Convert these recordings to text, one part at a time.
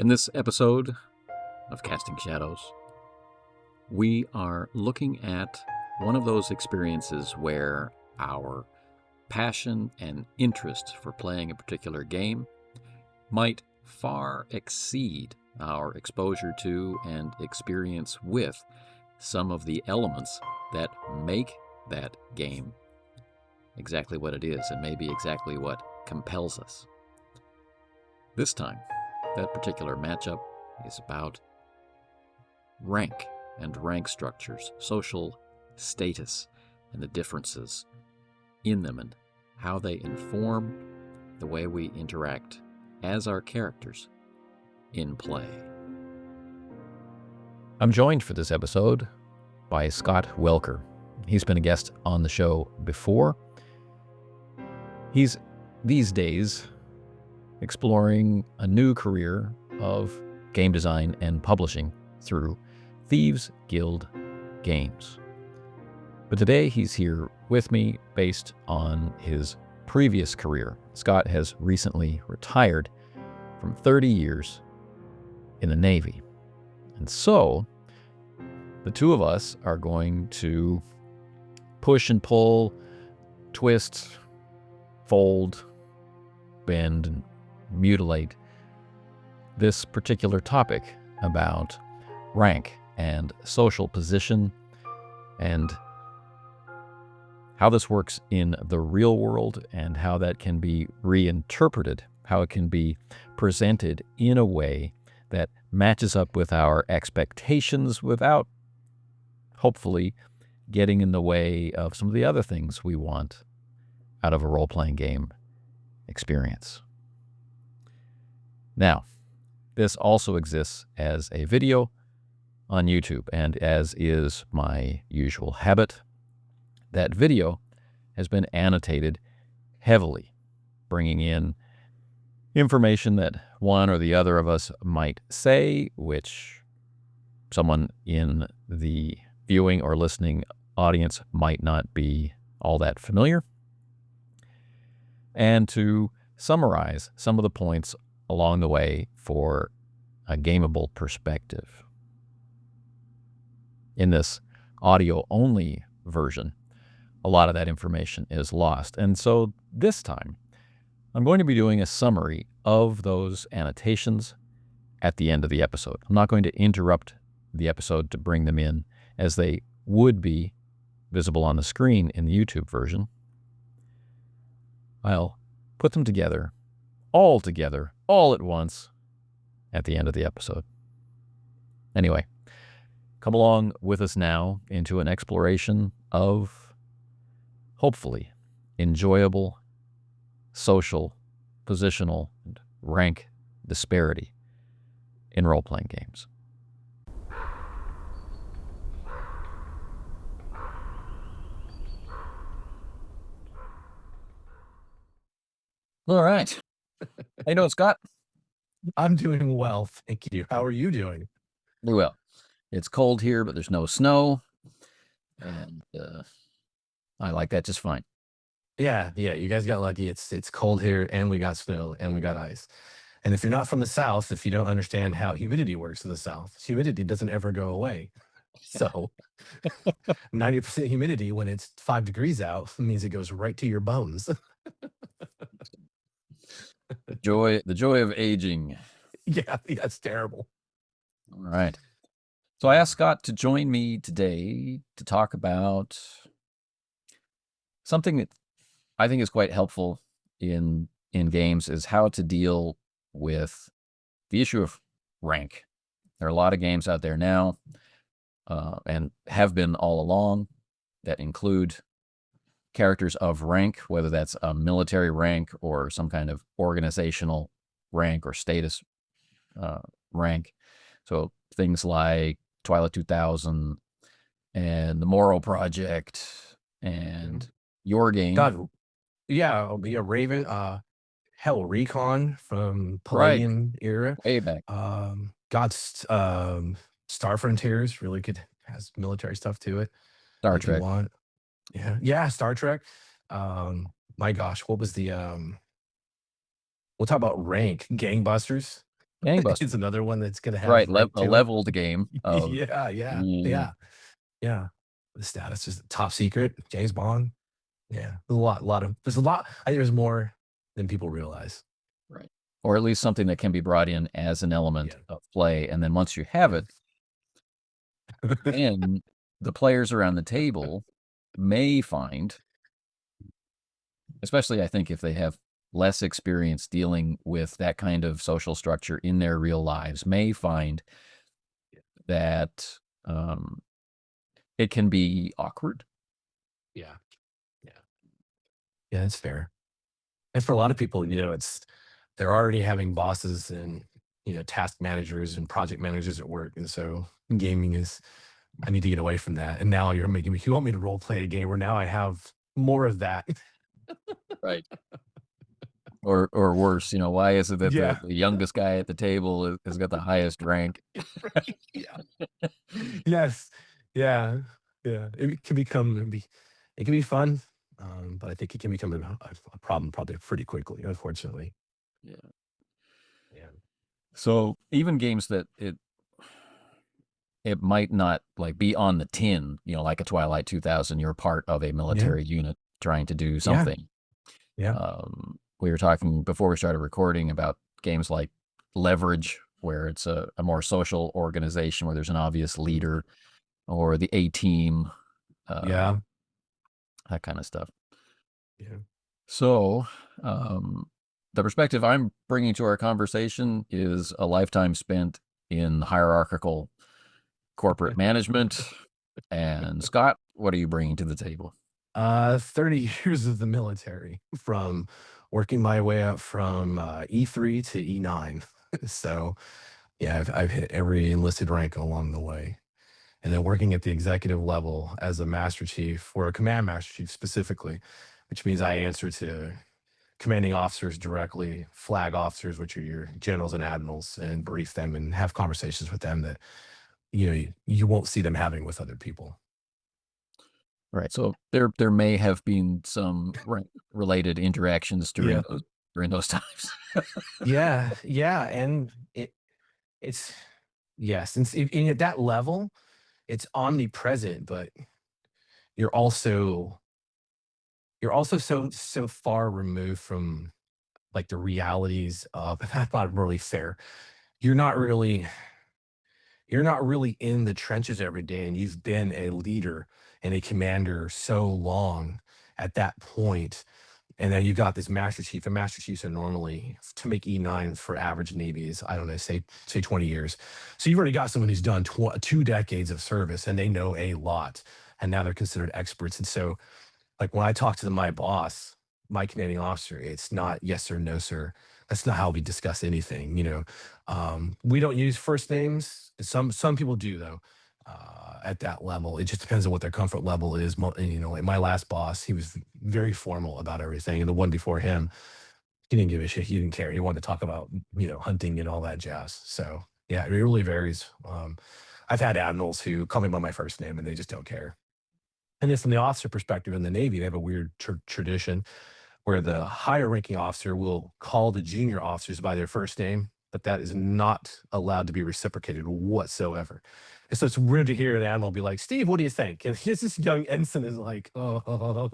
In this episode of Casting Shadows, we are looking at one of those experiences where our passion and interest for playing a particular game might far exceed our exposure to and experience with some of the elements that make that game exactly what it is and maybe exactly what compels us. This time, that particular matchup is about rank and rank structures, social status, and the differences in them and how they inform the way we interact as our characters in play. I'm joined for this episode by Scott Welker. He's been a guest on the show before. He's, these days, exploring a new career of game design and publishing through Thieves Guild Games. But today he's here with me based on his previous career. Scott has recently retired from 30 years in the Navy. And so, the two of us are going to push and pull, twist, fold, bend, and mutilate this particular topic about rank and social position and how this works in the real world and how that can be reinterpreted, how it can be presented in a way that matches up with our expectations without, hopefully, getting in the way of some of the other things we want out of a role-playing game experience. Now, this also exists as a video on YouTube, and as is my usual habit, that video has been annotated heavily, bringing in information that one or the other of us might say, which someone in the viewing or listening audience might not be all that familiar, and to summarize some of the points along the way for a gameable perspective. In this audio-only version, a lot of that information is lost. And so this time, I'm going to be doing a summary of those annotations at the end of the episode. I'm not going to interrupt the episode to bring them in as they would be visible on the screen in the YouTube version. I'll put them together, all at once, at the end of the episode. Anyway, come along with us now into an exploration of, hopefully, enjoyable social, positional, and rank disparity in role-playing games. All right. How you doing, Scott? I'm doing well, thank you. How are you doing? Very well. It's cold here, but there's no snow, and I like that just fine. Yeah, you guys got lucky. It's cold here, and we got snow, and we got ice. And if you're not from the South, if you don't understand how humidity works in the South, humidity doesn't ever go away. So 90% humidity when it's 5 degrees out means it goes right to your bones. The joy of aging. Yeah, it's terrible. All right. So I asked Scott to join me today to talk about something that I think is quite helpful in games, is how to deal with the issue of rank. There are a lot of games out there now, and have been all along, that include characters of rank, whether that's a military rank or some kind of organizational rank or status rank. So things like Twilight 2000 and the Morrow Project and your game. God, yeah, Raven, hell, Recon from Palladium era. Way back. Star Frontiers really has military stuff to it. Star if you Trek. want. Yeah, Star Trek. My gosh, what was the we'll talk about rank. Gangbusters. It's Gangbusters. another one that's gonna Right, have rank a to it. leveled game of Yeah, yeah, mm, yeah, yeah. The status is top secret, James Bond. Yeah, there's a lot. I think there's more than people realize. right, or at least something that can be brought in as an element Yeah, of play, and then once you have yeah. it, then the players around the table may find, especially I think if they have less experience dealing with that kind of social structure in their real lives, may find that it can be awkward. Yeah, yeah, yeah, that's fair. And for a lot of people, it's they're already having bosses and, task managers and project managers at work, and so gaming is I need to get away from that. And now you want me to role play a game where now I have more of that. Right. Or worse, why is it that Yeah. the youngest guy at the table has got the highest rank? Right. Yeah. Yes. Yeah. Yeah. It can be fun. But I think it can become a problem probably pretty quickly, unfortunately. Yeah. Yeah. So even games that it might not like be on the tin, like a Twilight 2000, you're part of a Yeah. military unit trying to do Yeah. something. Yeah. We were talking before we started recording about games like Leverage, where it's a more social organization where there's an obvious Mm. leader, or the A Team, Yeah. that kind of stuff. Yeah. So, the perspective I'm bringing to our conversation is a lifetime spent in hierarchical corporate management. And Scott, what are you bringing to the table? 30 years of the military from working my way up from E3 to E9. So, yeah, I've hit every enlisted rank along the way. And then working at the executive level as a master chief or a command master chief specifically, which means I answer to commanding officers directly, flag officers, which are your generals and admirals, and brief them and have conversations with them that you won't see them having with other people. Right. So there may have been some related interactions Yeah. during those times. Yeah, yeah, and it's yes, and at that level, it's omnipresent, but you're also you're also so far removed from, like, the realities of that's not really fair. You're not really you're not really in the trenches every day, and you've been a leader and a commander so long at that point. And then you've got this master chief, and master chiefs are normally to make E9 for average navies, I don't know, say 20 years. So you've already got someone who's done 2 decades of service and they know a lot. And now they're considered experts. And so, like, when I talk to my boss, my commanding officer, it's not yes sir, no sir. That's not how we discuss anything. We don't use first names. Some people do though. At that level, it just depends on what their comfort level is. Like my last boss, he was very formal about everything, and the one before him, he didn't give a shit. He didn't care. He wanted to talk about hunting and all that jazz. So yeah, it really varies. I've had admirals who call me by my first name and they just don't care. And then from the officer perspective in the Navy, they have a weird tradition where the higher ranking officer will call the junior officers by their first name, but that is not allowed to be reciprocated whatsoever. And so it's weird to hear an admiral be like, Steve, what do you think? And this young ensign is like, oh.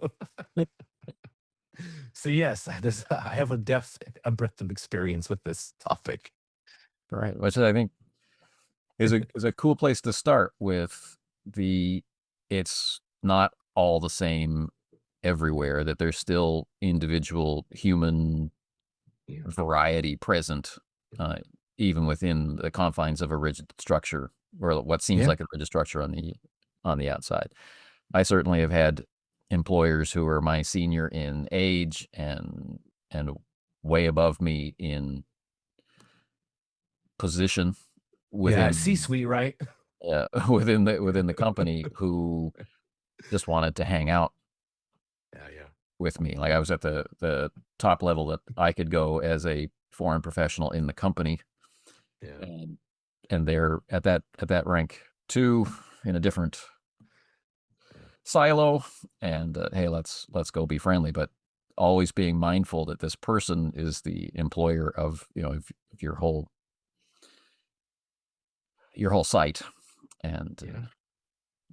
So yes, I have a breadth of experience with this topic. Right. Which I think is a cool place to start with it's not all the same everywhere, that there's still individual human Yeah. variety present, uh, even within the confines of a rigid structure, or what seems Yeah. like a rigid structure on the outside. I certainly have had employers who are my senior in age and way above me in position Yeah. within C-suite, right? within the company, who just wanted to hang out Yeah. Yeah. with me. Like I was at the top level that I could go as a foreign professional in the company, Yeah. and they're at that rank too, in a different Yeah. silo. And hey, let's go be friendly, but always being mindful that this person is the employer of of your whole your whole site, and Yeah.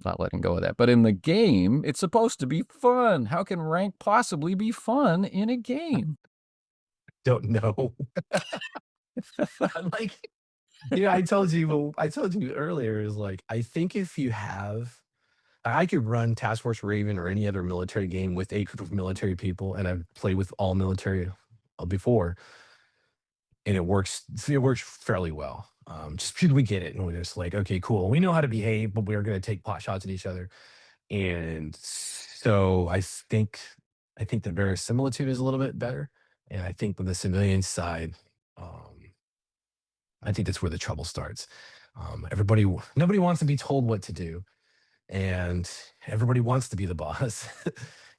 not letting go of that. But in the game, it's supposed to be fun. How can rank possibly be fun in a game? Don't know. Like, I told you earlier is like, I think if you have I could run Task Force Raven or any other military game with a group of military people, and I've played with all military before, and it works fairly well. Just because we get it, and we're just like, okay, cool. We know how to behave, but we are going to take pot shots at each other. And so I think the verisimilitude is a little bit better, and I think with the civilian side, um, I think that's where the trouble starts. Nobody wants to be told what to do, and everybody wants to be the boss.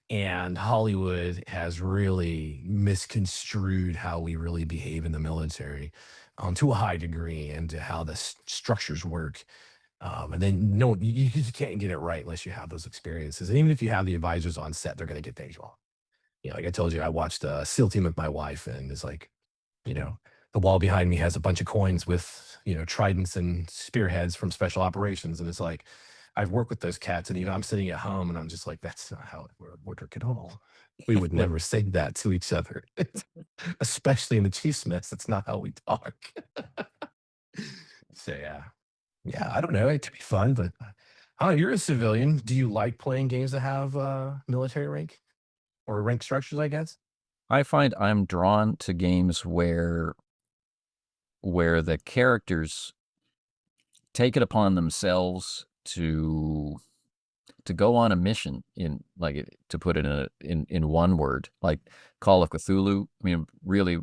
And Hollywood has really misconstrued how we really behave in the military, to a high degree, and to how the structures work. And then no, you just can't get it right unless you have those experiences. And even if you have the advisors on set, they're going to get things wrong. Like I told you, I watched a SEAL team with my wife, and it's like, you know, the wall behind me has a bunch of coins with, tridents and spearheads from special operations. And it's like, I've worked with those cats, and even I'm sitting at home and I'm just like, that's not how it would work at all. We would never say that to each other, especially in the Chiefs mess. That's not how we talk. So, yeah. Yeah, I don't know. It could be fun, but you're a civilian. Do you like playing games that have military rank or rank structures, I guess? I find I'm drawn to games where the characters take it upon themselves to go on a mission, in like, to put it in one word, like Call of Cthulhu. I mean, really,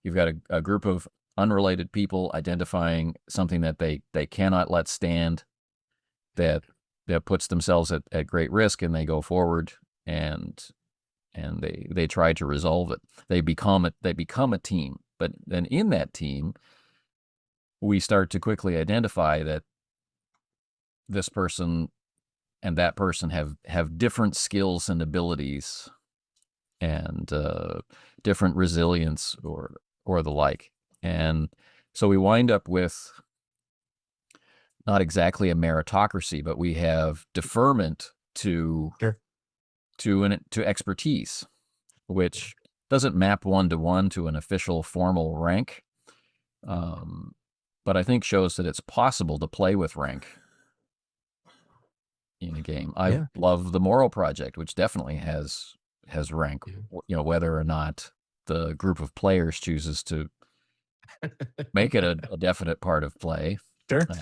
you've got a group of unrelated people identifying something that they cannot let stand, that puts themselves at great risk, and they go forward, and they try to resolve it. They become a team. But then in that team, we start to quickly identify that this person and that person have different skills and abilities, and different resilience, or the like. And so we wind up with not exactly a meritocracy, but we have deferment to Sure. to expertise, which doesn't map one-to-one to an official formal rank, but I think shows that it's possible to play with rank in a game. I Yeah. love the Moral Project, which definitely has rank, Yeah. whether or not the group of players chooses to make it a definite part of play. Sure. Uh,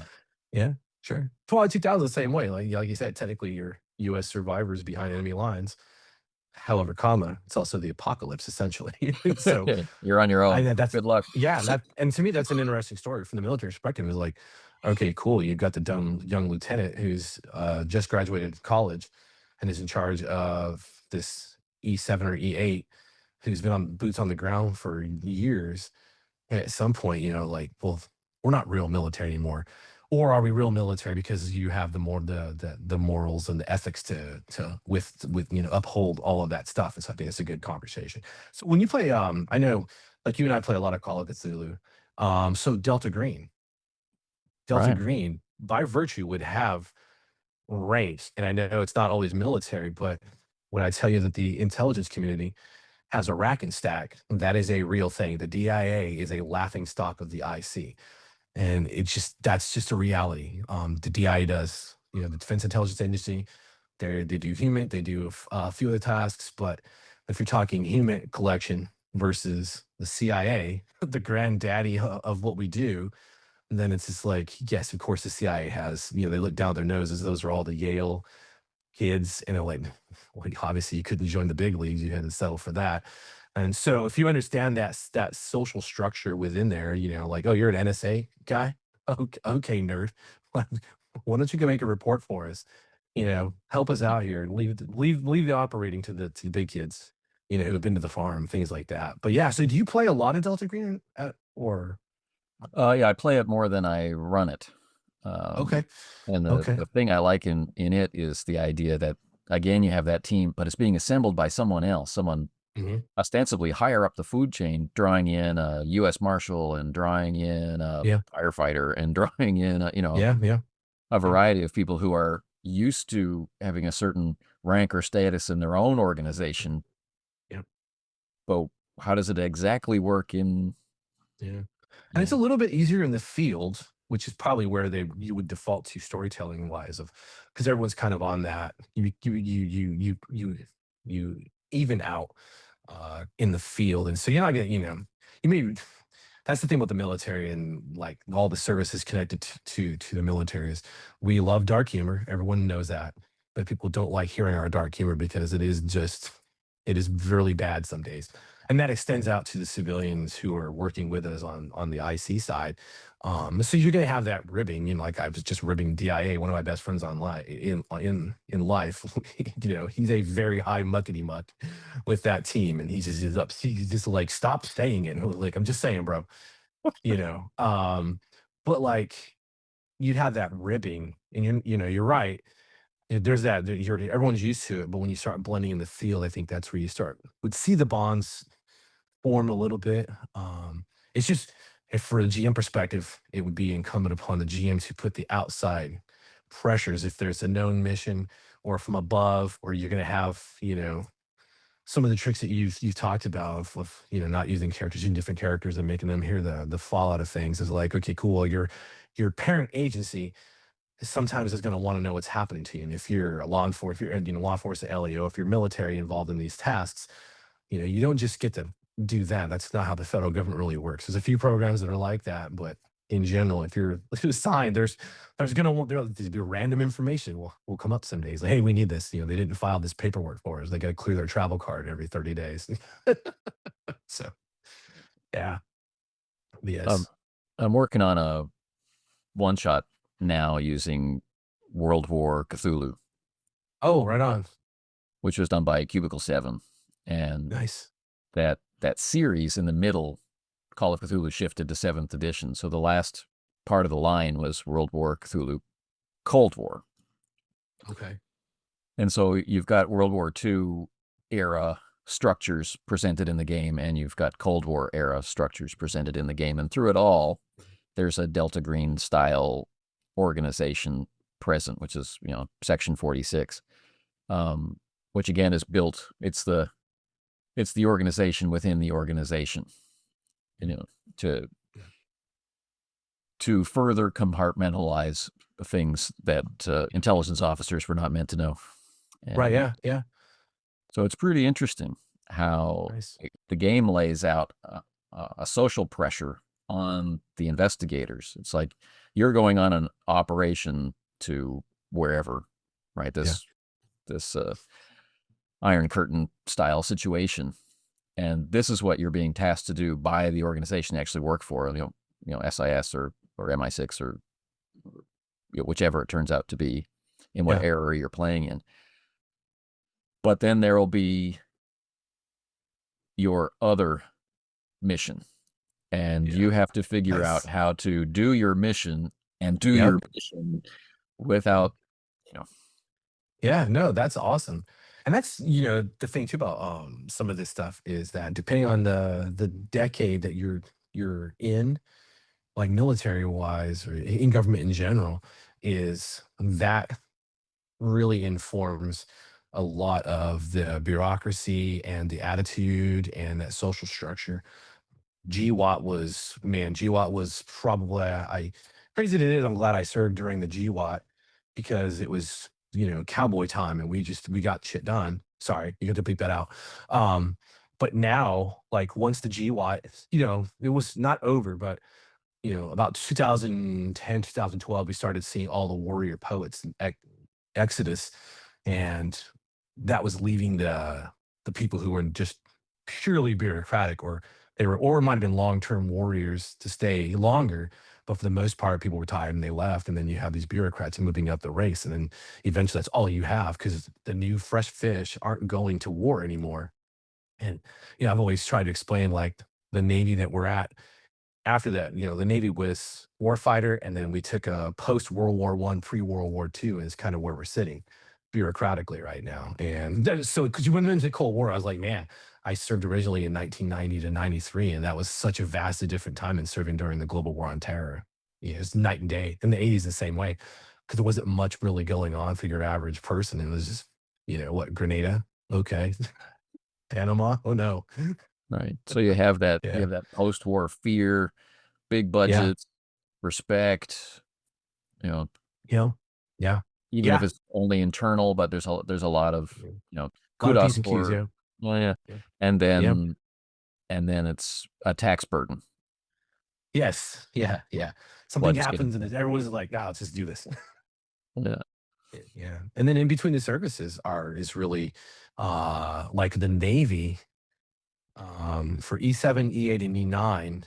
Yeah, sure. Fallout 2000 the same way. Like you said, technically you're US survivors behind enemy lines. However, it's also the apocalypse essentially. So you're on your I own. know that's Good luck. yeah, and to me that's an interesting story from the military perspective. Is like, okay, cool. You've got the dumb young lieutenant who's just graduated college and is in charge of this E7 or E8, who's been on boots on the ground for years. And at some point, like, well, we're not real military anymore. Or are we real military because you have the morals and the ethics to with uphold all of that stuff? And so I think it's a good conversation. So when you play, I know like you and I play a lot of Call of Cthulhu. So Delta Right. Green by virtue would have ranks. And I know it's not always military, but when I tell you that the intelligence community has a rack and stack, that is a real thing. The DIA is a laughing stock of the IC. And that's just a reality. The DIA does, the Defense Intelligence Agency, they do human, they do a few of the tasks, but if you're talking human collection versus the CIA, the granddaddy of what we do, then it's just like, yes, of course the CIA has, they look down their noses. Those are all the Yale kids, and they're like, well, obviously you couldn't join the big leagues, you had to settle for that. And so if you understand that social structure within there, like, oh, you're an NSA guy, okay, nerd, why don't you go make a report for us, help us out here, and leave the operating to the big kids, who have been to the farm, things like that. But yeah, so do you play a lot of Delta Green, or Yeah, I play it more than I run it. Um, okay, and okay, the thing I like in it is the idea that, again, you have that team, but it's being assembled by someone else, someone Mhm. ostensibly higher up the food chain, drawing in a U.S. Marshal and drawing in a Yeah. firefighter and drawing in Yeah, yeah, a yeah, variety of people who are used to having a certain rank or status in their own organization. yeah, But how does it exactly work in, yeah. And you it's a know, little bit easier in the field, which is probably where they you would default to storytelling wise of because everyone's kind of on that. You even out in the field. And so you're not gonna, you may that's the thing with the military and like all the services connected to the military is we love dark humor. Everyone knows that. But people don't like hearing our dark humor because it is really bad some days. And that extends out to the civilians who are working with us on the IC side. So you're gonna have that ribbing, like I was just ribbing DIA, one of my best friends in life. He's a very high muckety muck with that team, and he's just like, stop saying it. And I was like, I'm just saying, bro. You know, but like you'd have that ribbing, and you're right. There's that. Everyone's used to it, but when you start blending in the field, I think that's where you start would see the bonds form a little bit. It's just if for a GM perspective, it would be incumbent upon the GMs who put the outside pressures if there's a known mission or from above, or you're going to have, some of the tricks that you've talked about of not using characters, using different characters and making them hear the fallout of things is like, okay, cool. Your parent agency sometimes is going to want to know what's happening to you. And if you're a law enforcement, if you're law enforcement LEO, if you're military involved in these tasks, you don't just get to do that. That's not how the federal government really works. There's a few programs that are like that, but in general, if you're assigned, there's gonna there'll be random information will come up some days. Like, hey, we need this. They didn't file this paperwork for us. They got to clear their travel card every 30 days. So yeah, um, yes. I'm working on a one shot now using World War Cthulhu, Oh, right on. which was done by Cubicle 7. And Nice. that series in the middle, Call of Cthulhu, shifted to 7th edition. So the last part of the line was World War Cthulhu Cold War. Okay. And so you've got World War II era structures presented in the game, and you've got Cold War era structures presented in the game. And through it all, there's a Delta Green style organization present, which is, Section 46, which again is built. It's the organization within the organization, you know, to Yeah. to further compartmentalize things that intelligence officers were not meant to know. Right. And Yeah. Yeah. so it's pretty interesting how Nice. the game lays out a social pressure on the investigators. It's like you're going on an operation to wherever, right? Yeah. This Iron Curtain style situation, and this is what you're being tasked to do by the organization you actually work for. SIS or MI6 or whichever it turns out to be, in what Yeah. era you're playing in. But then there will be your other mission, and Yeah. you have to figure out Nice. how to do your mission and do Yep. your mission without, you know, Yeah, no, that's awesome. And that's, the thing too about some of this stuff is that depending on the decade that you're in, like military wise or in government in general, is that really informs a lot of the bureaucracy and the attitude and that social structure. GWAT was probably I crazy as it is, I'm glad I served during the GWAT because it was, cowboy time and we got shit done. Sorry, you got to bleep that out. But now, like once the GWAT, it was not over, but about 2010, 2012, we started seeing all the warrior poets exodus, and that was leaving the people who were just purely bureaucratic, or or it might have been long-term warriors to stay longer, but for the most part, people were tired and they left. And then you have these bureaucrats moving up the race, and then eventually that's all you have because the new fresh fish aren't going to war anymore. And I've always tried to explain like the Navy that we're at after that, the Navy was warfighter, and then we took a post World War One, pre World War II is kind of where we're sitting bureaucratically right now. And that is so because you went into Cold War, I was like, man, I served originally in 1990 to 93, and that was such a vastly different time than serving during the global war on terror. Yeah, it's night and day. In the 80s, the same way, because there wasn't much really going on for your average person. It was just, what, Grenada? Okay. Panama? Oh no. Right. So you have Yeah. that post-war fear, big Yeah. budgets, respect, you know, You know? Yeah. even if Yeah. it's only internal, but there's a lot of, Yeah. A lot of P's kudos and Q's, for, yeah. well, yeah. Yeah. And Yeah. then it's a tax burden. Yes. Yeah. Yeah. Something Blood, skin, and happens and everyone's like, "Nah, let's just do this." bone. Yeah. Yeah. And then in between the services are is really like the Navy. For E7, E8, and E9,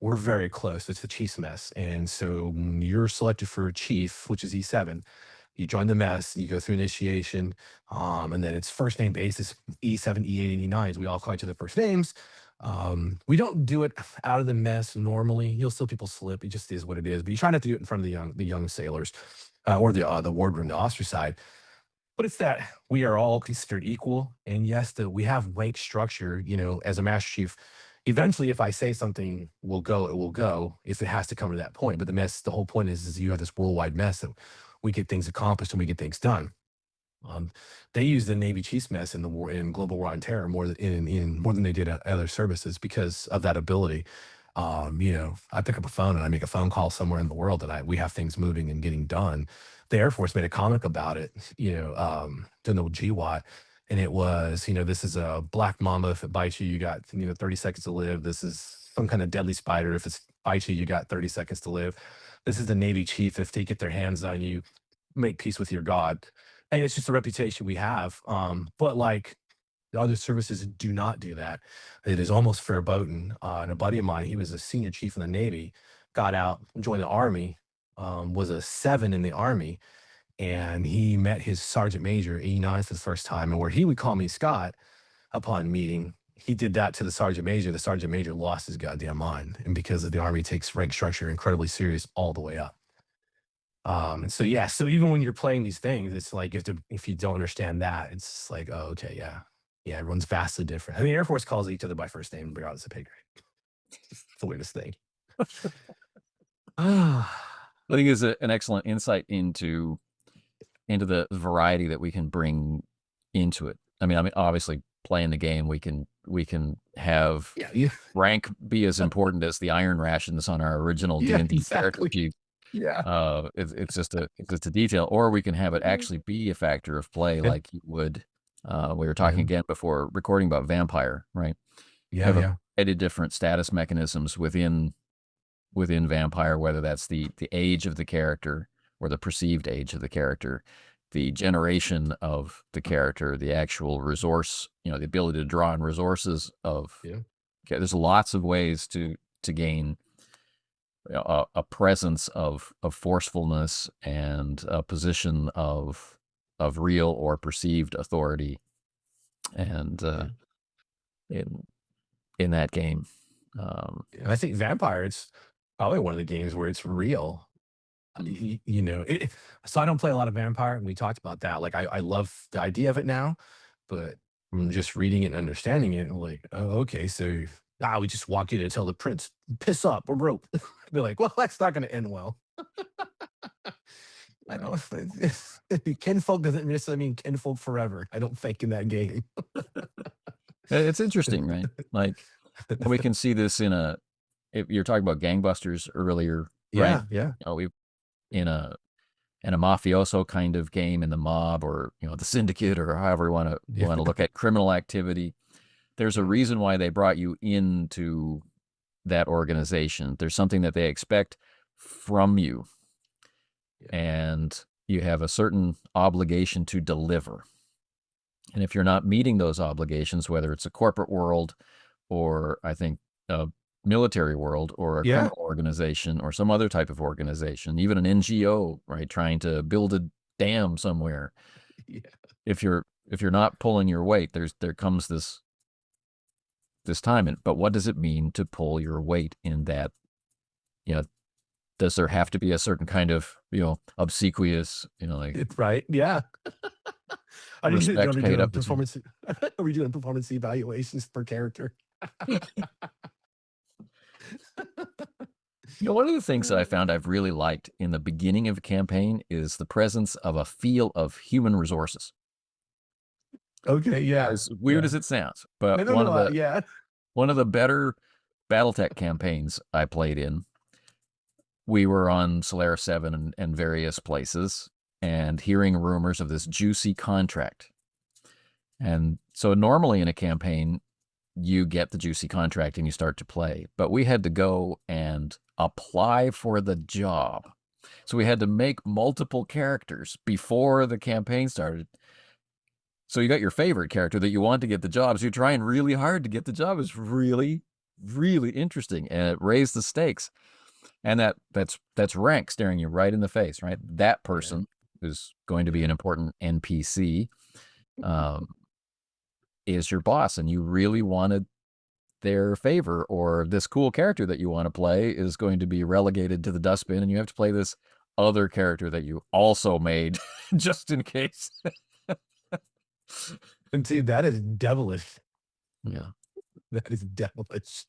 we're very close. It's the chief's mess. And so when you're selected for a chief, which is E7, you join the mess, you go through initiation, and then it's first name basis, E7, E8, and E9s. We all call each other first names. We don't do it out of the mess normally. You'll still people slip. It just is what it is. But you try not to do it in front of the young sailors, or the wardroom, the officer side. But it's that we are all considered equal. And yes, that we have rank structure, as a master chief. Eventually, if I say something will go, it will go if it has to come to that point. But the whole point is you have this worldwide mess that we get things accomplished and we get things done. Um, they use the Navy Chiefs mess in the war in global war on terror more than more than they did at other services because of that ability. I pick up a phone and I make a phone call somewhere in the world and we have things moving and getting done. The Air Force made a comic about it, during the GWAT. And it was, this is a black mamba. If it bites you, you got, 30 seconds to live. This is some kind of deadly spider. If it bites you, you got 30 seconds to live. This is the Navy chief. If they get their hands on you, make peace with your God. And it's just a reputation we have. But like the other services do not do that. It is almost verboten. And a buddy of mine, he was a senior chief in the Navy, got out, joined the Army, was a 7 in the Army, and he met his sergeant major, 89 for the first time. And where he would call me Scott upon meeting, he did that to the sergeant major. The sergeant major lost his goddamn mind. And because of the Army takes rank structure incredibly serious all the way up. And so yeah, so even when you're playing these things, it's like if you don't understand that, it's like, oh, okay, yeah. Yeah, everyone's vastly different. I mean, Air Force calls each other by first name regardless of pay grade. It's the weirdest thing. Ah, I think is an excellent insight into the variety that we can bring into it. I mean, obviously playing the game, we can have yeah, yeah, rank be as important as the iron rations on our original yeah, D&D character exactly. sheet. Yeah. It's just a detail, or we can have it Mhm. actually be a factor of play, Yeah, like you would. We were talking yeah, again before recording about vampire, right? You yeah, have a yeah, variety of different status mechanisms within vampire, whether that's the age of the character or the perceived age of the character, the generation of the character, the actual resource, the ability to draw on resources of. yeah, Okay, there's lots of ways to gain a presence of forcefulness and a position of real or perceived authority, and yeah. in in that game. Um, And I think Vampire, it's probably one of the games where it's real. So I don't play a lot of Vampire, and we talked about that. Like I love the idea of it now, but from just reading it and understanding it, I'm like, oh, okay, so we just walk in and tell the prince, piss up or rope. Be like, well, that's not gonna end well. I don't kinfolk doesn't necessarily mean kinfolk forever. I don't think in that game. it's interesting, right? Like, and we can see this if you're talking about gangbusters earlier, right? Yeah, yeah, We in a mafioso kind of game in the mob, or the syndicate, or however you yeah, want to look at criminal activity. There's a yeah, reason why they brought you into that organization. There's something that they expect from you, yeah, and you have a certain obligation to deliver. And if you're not meeting those obligations, whether it's a corporate world, or I think a military world, or a yeah, criminal organization, or some other type of organization, even an NGO, right, trying to build a dam somewhere. yeah. If you're not pulling your weight, there comes this time. But what does it mean to pull your weight in that? You know, does there have to be a certain kind of obsequious, like It's right. Yeah. Are respect we paid doing a up its. performance? Are we doing performance evaluations per character? You know, one of the things that I found I've really liked in the beginning of a campaign is the presence of a feel of human resources. Okay, yeah, As weird yeah. as it sounds, but No, no, no. Yeah. one of the better BattleTech campaigns I played in, we were on Solaris 7 and various places, and hearing rumors of this juicy contract. And so normally in a campaign, you get the juicy contract and you start to play. But we had to go and apply for the job. So we had to make multiple characters before the campaign started. So you got your favorite character that you want to get the job. So you're trying really hard to get the job. It's really, really interesting. And it raised the stakes. And that's rank staring you right in the face, right? That Yeah. person who's going to be an important NPC is your boss, and you really wanted their favor, or this cool character that you want to play is going to be relegated to the dustbin, and you have to play this other character that you also made just in case. And see, that is devilish. Yeah. That is devilish.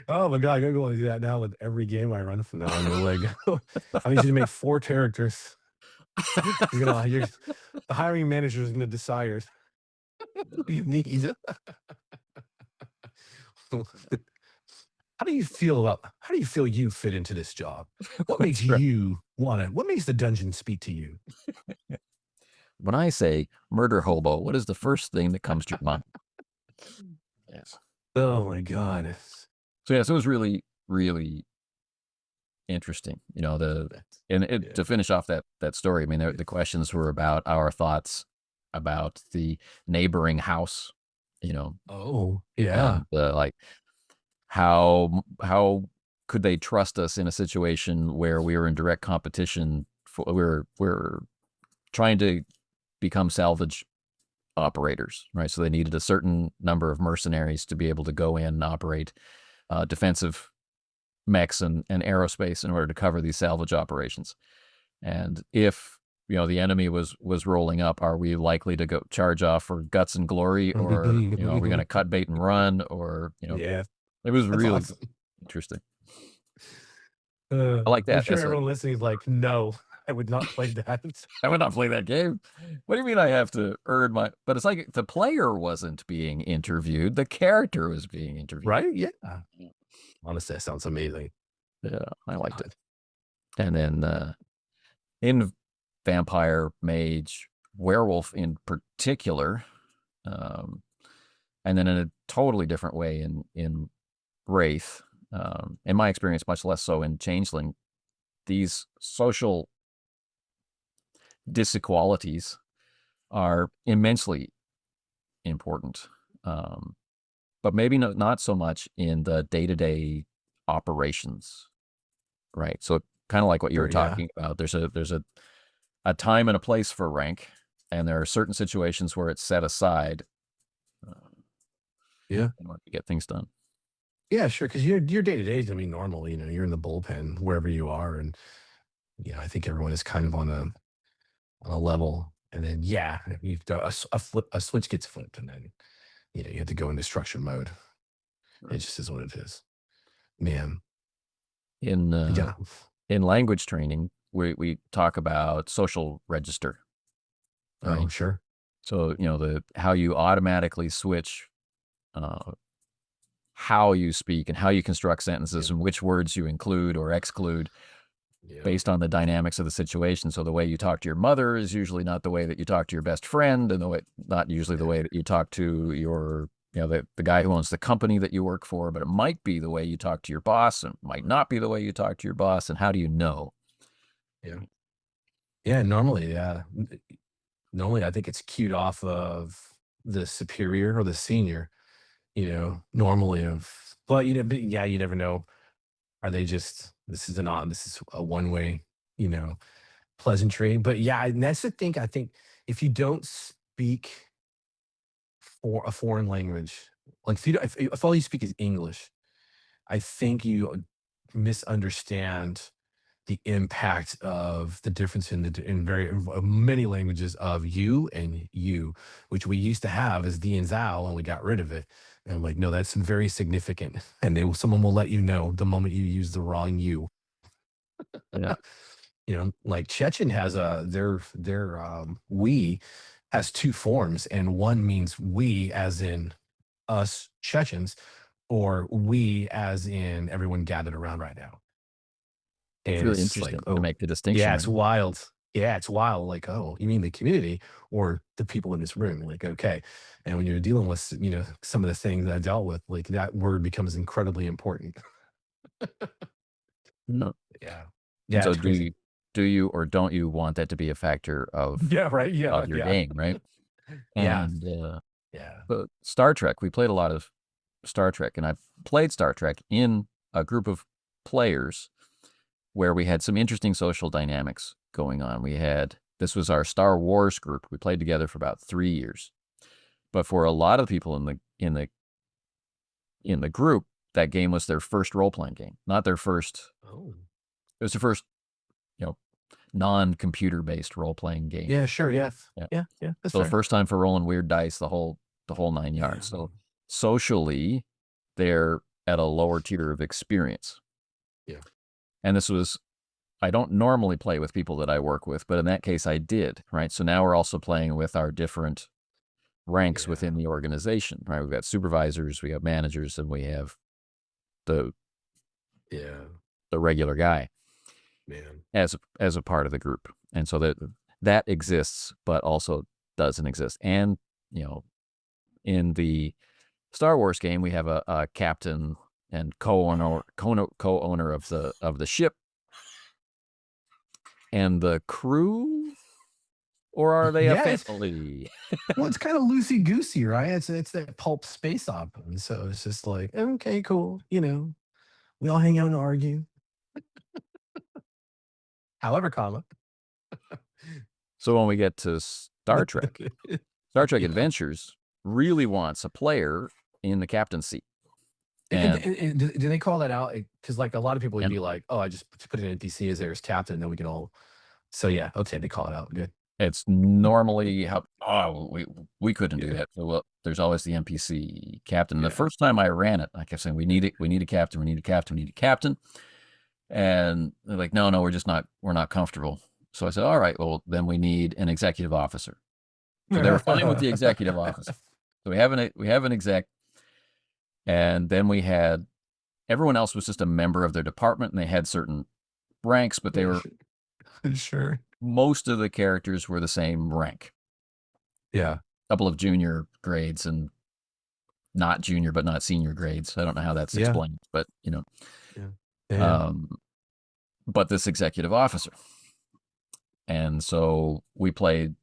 Oh my god, I gotta go and do that now with every game I run from now on. Like, I need you to make 4 characters. The hiring manager is gonna decide who you need. How do you feel you fit into this job? What makes That's right. what makes the dungeon speak to you? When I say murder hobo, what is the first thing that comes to your mind? Yes. Oh my god. So yes, it was really, really interesting. You know, Yeah. to finish off that story, I mean, the questions were about our thoughts about the neighboring house, you know, Oh, yeah. and like how could they trust us in a situation where we were in direct competition for we're trying to become salvage operators, right? So they needed a certain number of mercenaries to be able to go in and operate defensive mechs and aerospace in order to cover these salvage operations. And if the enemy was rolling up, are we likely to go charge off for guts and glory, or are we going to cut bait and run, or Yeah, it was that's really awesome. interesting. I like I'm that sure as a everyone listening is like, "No, I would not play that." I would not play that game. What do you mean I have to earn my? But it's like the player wasn't being interviewed; the character was being interviewed. Right? Yeah. Honestly, that sounds amazing. Yeah, I liked it. God. And then in vampire, mage, werewolf in particular, um, and then in a totally different way in wraith. In my experience, much less so in changeling. These social disequalities are immensely important, but maybe not so much in the day-to-day operations, right? So kind of like what you were Sure, yeah. talking about. There's a time and a place for rank, and there are certain situations where it's set aside Yeah. in order to get things done. Yeah, sure. Because your day-to-day is gonna be normal, you're in the bullpen wherever you are, and, I think everyone is kind of on a level, and then, yeah, you've got a switch gets flipped, and then, you have to go into destruction mode. It Right. just is what it is. Man. In Yeah. in language training, we talk about social register, Oh, right? sure. So the how you automatically switch uh, how you speak and how you construct sentences Yeah. and which words you include or exclude Yeah. based on the dynamics of the situation. So the way you talk to your mother is usually not the way that you talk to your best friend, and not usually the Yeah. way that you talk to your the guy who owns the company that you work for, but it might be the way you talk to your boss, and it might not be the way you talk to your boss. And how do you know? Yeah. Yeah, normally, yeah. Normally, I think it's cued off of the superior or the senior, normally but, but yeah, you never know. Are they just this is a one-way, you know, pleasantry? But yeah, and that's the thing. I think if you don't speak for a foreign language, like if all you speak is English, I think you misunderstand the impact of the difference in many languages of you and you, which we used to have as thee and thou, and we got rid of it. And I'm like, no, that's very significant. And someone will let you know the moment you use the wrong you. Yeah. Like Chechen has their we has two forms, and one means we as in us Chechens, or we as in everyone gathered around right now. It's And really it's just like, interesting to oh, make the yeah, distinction, it's right? wild. Yeah, it's wild. Like, oh, you mean the community or the people in this room? Like, okay. And when you're dealing with, some of the things that I dealt with, like that word becomes incredibly important. No. Yeah. And Yeah, so it's crazy. do you or don't you want that to be a factor Yeah, right. Yeah, of your yeah. game, right? Yeah. And Yeah. but Star Trek, we played a lot of Star Trek, and I've played Star Trek in a group of players where we had some interesting social dynamics going on. This was our Star Wars group. We played together for about 3 years. But for a lot of people in the group, that game was their first role playing game, not their first. Oh. It was their first, you know, non-computer based role playing game. Yeah, sure. Yes. Yeah. Yeah. Yeah. That's So the fair. first time for rolling weird dice, the whole nine Yeah. yards. So socially, they're at a lower tier of experience. Yeah. And this was I don't normally play with people that I work with, but in that case I did, right? So now we're also playing with our different ranks Yeah. within the organization, right? We've got supervisors, we have managers, and we have the Yeah. the regular guy Man. as a part of the group. And so that exists, but also doesn't exist. And, you know, in the Star Wars game, we have a captain and co-owner of the ship, and the crew, or are they a Yeah. family? It's kind of loosey goosey, right? It's that pulp space opera. And so it's just like, okay, cool. We all hang out and argue. However, comma. So when we get to Star Trek Yeah. Adventures really wants a player in the captain's seat. And And do they call that out? Because like a lot of people would and be like, oh, I just put an NPC as there as captain, and then we can all. So yeah, okay, they call it out. Good. it's normally how we couldn't do Yeah. that. So well, there's always the NPC captain. The Yeah. first time I ran it, I kept saying we need it, we need a captain, we need a captain, we need a captain. And they're like, no, we're not comfortable. So I said, all right, well then we need an executive officer. So they were fine with the executive officer. So we have an exec, and then we had everyone else was just a member of their department, and they had certain ranks, but they Yeah, were sure. Sure. most of the characters were the same rank. Yeah. A couple of junior grades and not junior but not senior grades. I don't know how that's Yeah. explained, but Yeah. Yeah. um, but this executive officer, and so we played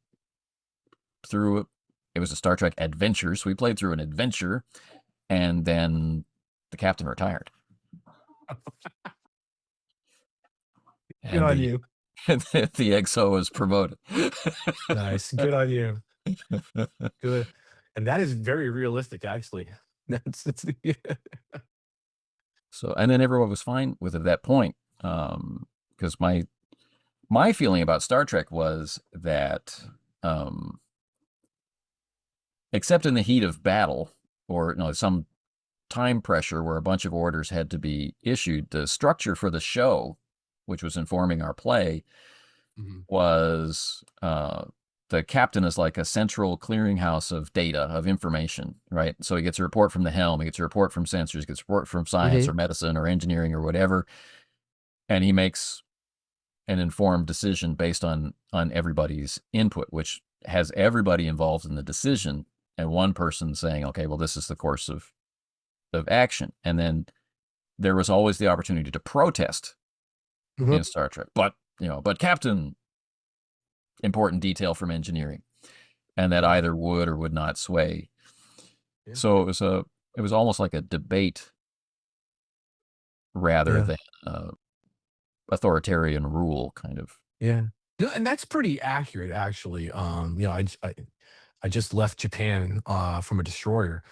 through it. It was a Star Trek adventure, so we played through an adventure, and then the captain retired, Good and on the you. the XO was promoted. Nice. Good on you. Good. And that is very realistic, actually. That's yeah. So, and then everyone was fine with it at that point, because my feeling about Star Trek was that, um, except in the heat of battle, or some time pressure where a bunch of orders had to be issued, the structure for the show, which was informing our play, Mhm. was the captain is like a central clearinghouse of data, of information, right? So he gets a report from the helm, he gets a report from sensors, he gets a report from science or Mhm. medicine or engineering or whatever, and he makes an informed decision based on everybody's input, which has everybody involved in the decision, and one person saying, okay, well, this is the course of action. And then there was always the opportunity to protest Mhm. in Star Trek. But Captain, important detail from engineering, and that Yeah. either would or would not sway. Yeah. So it was almost like a debate rather Yeah. than authoritarian rule kind of. Yeah. No, and that's pretty accurate, actually. I just left Japan from a destroyer.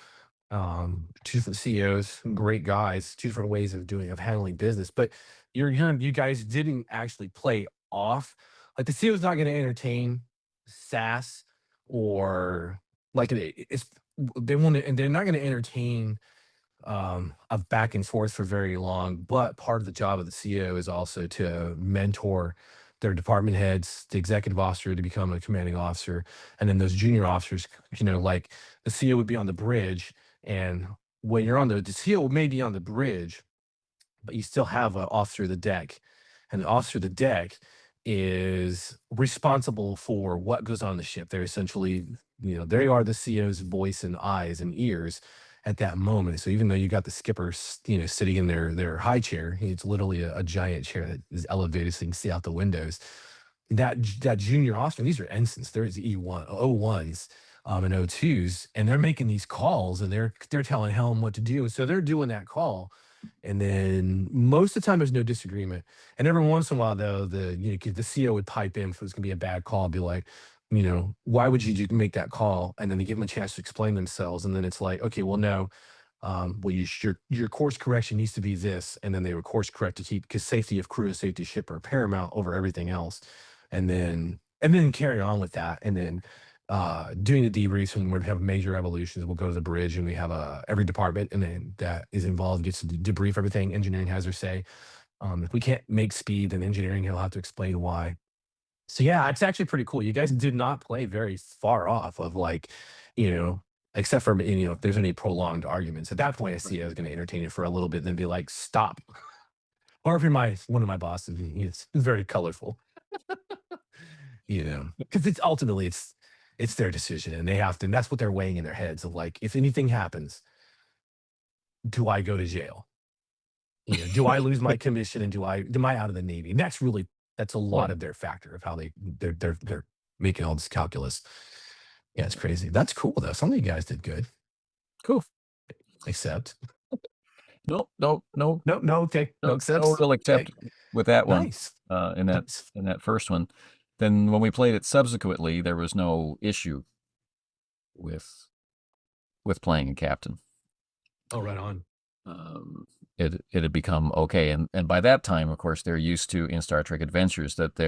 Two different CEOs, great guys, two different ways of handling business. But you guys didn't actually play off. Like the CEO's not going to entertain sass or like it's they want to, and they're not going to entertain of back and forth for very long. But part of the job of the CEO is also to mentor their department heads, the executive officer to become a commanding officer, and then those junior officers. Like the CEO would be on the bridge, and when you're on the CEO may be on the bridge, but you still have an officer of the deck, and the officer of the deck is responsible for what goes on the ship. They're essentially, they are the CEO's voice and eyes and ears at that moment. So even though you got the skipper, sitting in their high chair, it's literally a giant chair that is elevated so you can see out the windows. That junior officer, these are ensigns. There's E1, O1s, and O2s, and they're making these calls and they're telling Helm what to do. So they're doing that call, and then most of the time there's no disagreement. And every once in a while, though, the CEO would pipe in if it was gonna be a bad call, and be like, why would make that call? And then they give them a chance to explain themselves. And then it's like, okay, well, no, well, your course correction needs to be this, and then they would course correct to keep, because safety of crew and safety of ship are paramount over everything else. And then carry on with that, and then doing the debriefs when we have major evolutions. We'll go to the bridge, and we have every department, and then that is involved gets to debrief everything. Engineering has their say. If we can't make speed, then engineering he'll have to explain why. So yeah, it's actually pretty cool. You guys did not play very far off of like, you know, except for if there's any prolonged arguments. At that point, a CEO is going to entertain it for a little bit, then be like, stop. Or if you're one of my bosses, it's very colorful, because it's ultimately it's their decision, and they have to. And that's what they're weighing in their heads of like, if anything happens, do I go to jail? Do I lose my commission, and am I out of the Navy? And that's a lot Well, of their factor of how they're making all this calculus. Yeah, it's crazy. That's cool though. Some of you guys did good, cool. except No, no, no, no, no, okay, no no accepts. real Okay, accept with that one. nice, In that nice. first one. Then when we played it subsequently, there was no issue with playing a captain. Oh, right on. It had become okay, and by that time, of course, they're used to in Star Trek Adventures that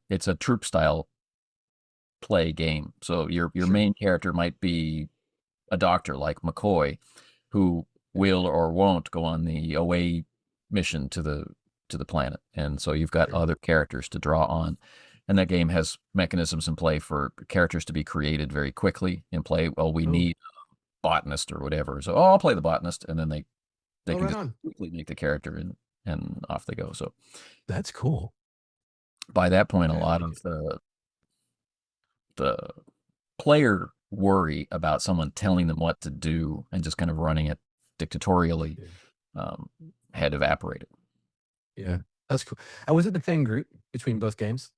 it's a troop style play game. So your Sure. main character might be a doctor like McCoy, who Yeah. will or won't go on the away mission to the planet, and so you've got Sure. other characters to draw on. And that game has mechanisms in play for characters to be created very quickly in play. Well, we Oh, need a botanist or whatever, so I'll play the botanist, and then they oh, can right just on. quickly make the character, and off they go. So That's cool. by that point, a Yeah. lot of the player worry about someone telling them what to do and just kind of running it dictatorially Yeah. um, had evaporated. Yeah. That's cool. And was it the same group between both games?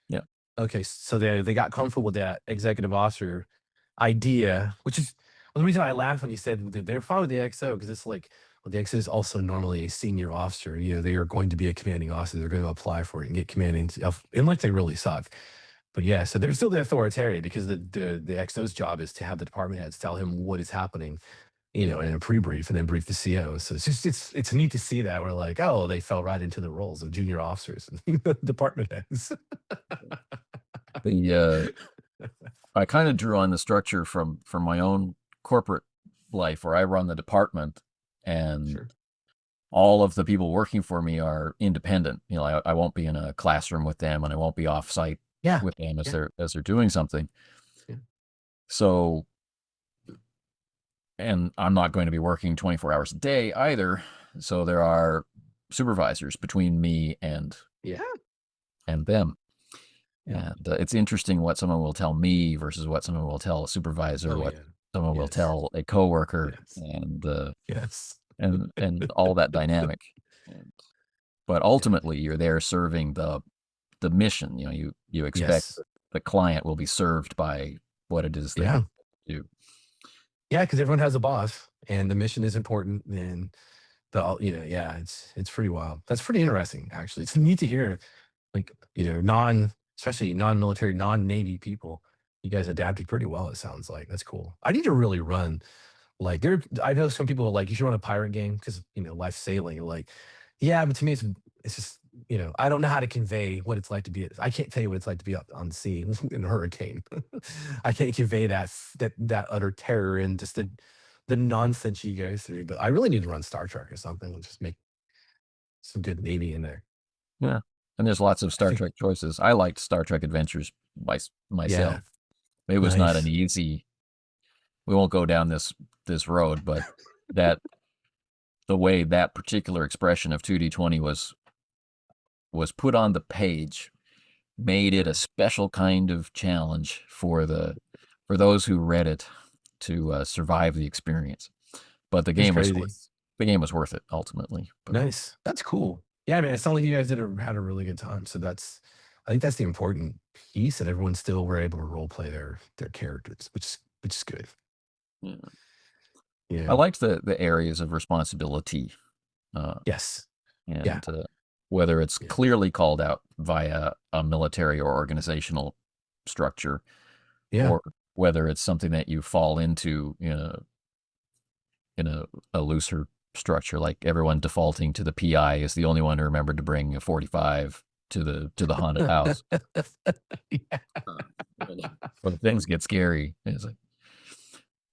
Yeah. Okay, so they got comfortable with that executive officer idea, which is, well, the reason I laughed when you said they're fine with the XO, because it's like, well, the XO is also normally a senior officer. They are going to be a commanding officer. They're going to apply for it and get commanding, unless they really suck. But yeah, so they're still the authoritarian, because the XO's job is to have the department heads tell him what is happening, in a pre-brief, and then brief the CO. So it's neat to see that we're like, oh, they fell right into the roles of junior officers and department heads. The I kind of drew on the structure from my own corporate life, where I run the department, and Sure. all of the people working for me are independent. I won't be in a classroom with them, and I won't be off site Yeah. with them as Yeah. they're doing something. Yeah. So, and I'm not going to be working 24 hours a day either. So there are supervisors between me Yeah. and them. Yeah. And it's interesting what someone will tell me versus what someone will tell a supervisor, Oh, what yeah. someone will Yes. tell a coworker, Yes. Yes. and all that dynamic. And, but Yeah. ultimately, you're there serving the mission. You expect Yes. that the client will be served by what it is that Yeah. you do. Yeah, because everyone has a boss, and the mission is important, and yeah, it's pretty wild. That's pretty interesting, actually. It's neat to hear, like, especially non-military, non-Navy people. You guys adapted pretty well, it sounds like. That's cool. I need to really run. Like, I know some people are like, you should run a pirate game because, life sailing. Like, Yeah, but to me, it's just, I don't know how to convey what it's like to be. I can't tell you what it's like to be up on sea in a hurricane. I can't convey that utter terror and just the nonsense you go through. But I really need to run Star Trek or something and just make some good Navy in there. Yeah. And there's lots of I Star think, Trek choices. I liked Star Trek Adventures myself. yeah, It was not an nice. easy. We won't go down this road, but that the way that particular expression of 2D20 was put on the page made it a special kind of challenge for those who read it to survive the experience. But It's crazy. the game was worth it ultimately. But Nice. That's cool. Yeah, man. It sounds like you guys had a really good time. So I think that's the important piece, that everyone still were able to role play their characters, which is good. yeah. I Yeah. liked the areas of responsibility, uh, Yes. Yeah. and whether it's Yeah. clearly called out via a military or organizational structure, Yeah. or whether it's something that you fall into in a looser structure, like everyone defaulting to the PI is the only one who remembered to bring a 45 to the haunted house. Yeah. Uh, when things get scary, it's like,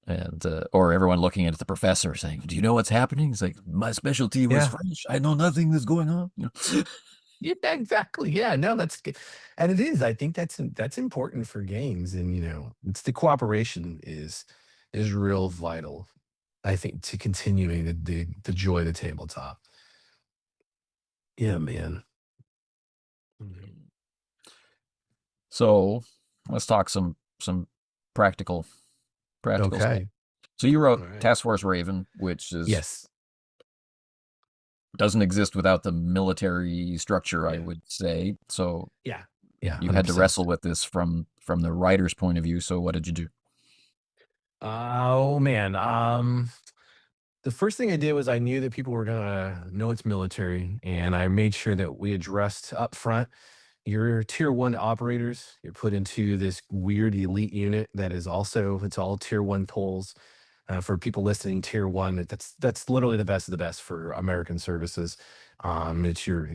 and or everyone looking at the professor saying, "Do you know what's happening?" He's like, "My specialty was Yeah. French. I know nothing that's going on." You know? Yeah, exactly. Yeah, no, that's good. And it is. I think that's important for games. And it's the cooperation is real vital, I think, to continuing the joy of the tabletop. Yeah, man. Mhm. So let's talk some practical stuff. Okay. So you wrote All right. Task Force Raven, which is Yes. doesn't exist without the military structure, I Yeah. would say. So Yeah. Yeah, you had to 100%. wrestle with this from the writer's point of view. So what did you do? Oh man. The first thing I did was I knew that people were gonna know it's military, and I made sure that we addressed up front. Your tier one operators, you're put into this weird elite unit that is also, it's all tier one polls. For people listening, tier one, that's literally the best of the best for American services. It's your,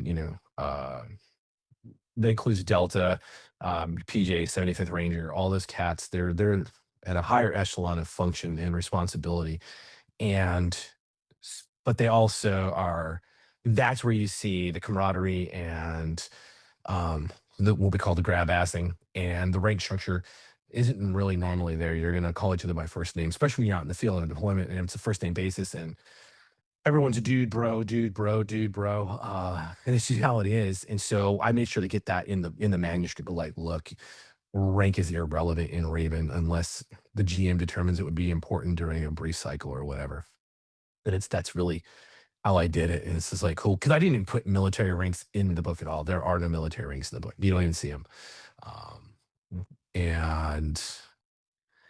that includes Delta, PJ, 75th Ranger, all those cats. They're at a higher echelon of function and responsibility, and but they also are. That's where you see the camaraderie and what we call the grab assing, and the rank structure isn't really normally there. You're gonna call each other by first name, especially when you're out in the field on a deployment and it's a first name basis, and everyone's a dude, bro, dude, bro, dude, bro. And it's just how it is. And so I made sure to get that in the manuscript. But like, look, rank is irrelevant in Raven unless the GM determines it would be important during a brief cycle or whatever. And that's really how I did it. And it's just like cool, because I didn't even put military ranks in the book at all. There are no military ranks in the book. You don't even see them. Um, and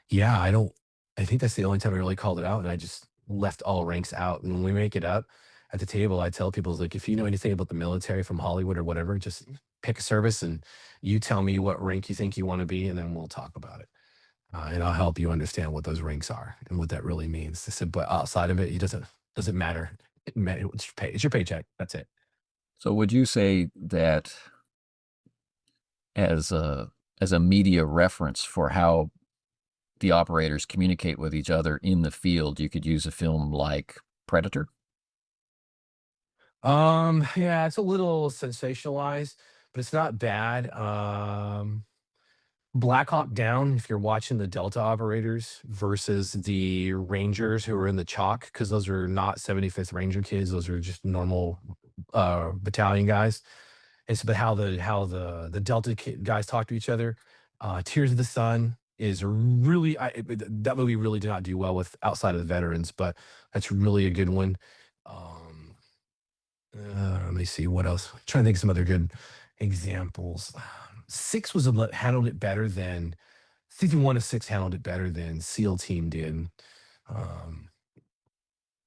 yeah, I think that's the only time I really called it out, and I just left all ranks out. And when we make it up at the table, I tell people, like, if you know anything about the military from Hollywood or whatever, just pick a service and you tell me what rank you think you want to be, and then we'll talk about it. And I'll help you understand what those ranks are and what that really means. I said, but outside of it, it doesn't matter. It's your pay. It's your paycheck. That's it. So would you say that as a media reference for how the operators communicate with each other in the field, you could use a film like Predator? Yeah, it's a little sensationalized, but it's not bad. Black Hawk Down, if you're watching the Delta operators versus the Rangers who are in the chalk, because those are not 75th Ranger kids, those are just normal battalion guys. It's about how the Delta guys talk to each other. Tears of the Sun is really that movie really did not do well with outside of the veterans, but that's really a good one. Um, Let me see what else. Trying to think of some other good examples. Six handled it better than season one of six handled it better than SEAL Team did. Um,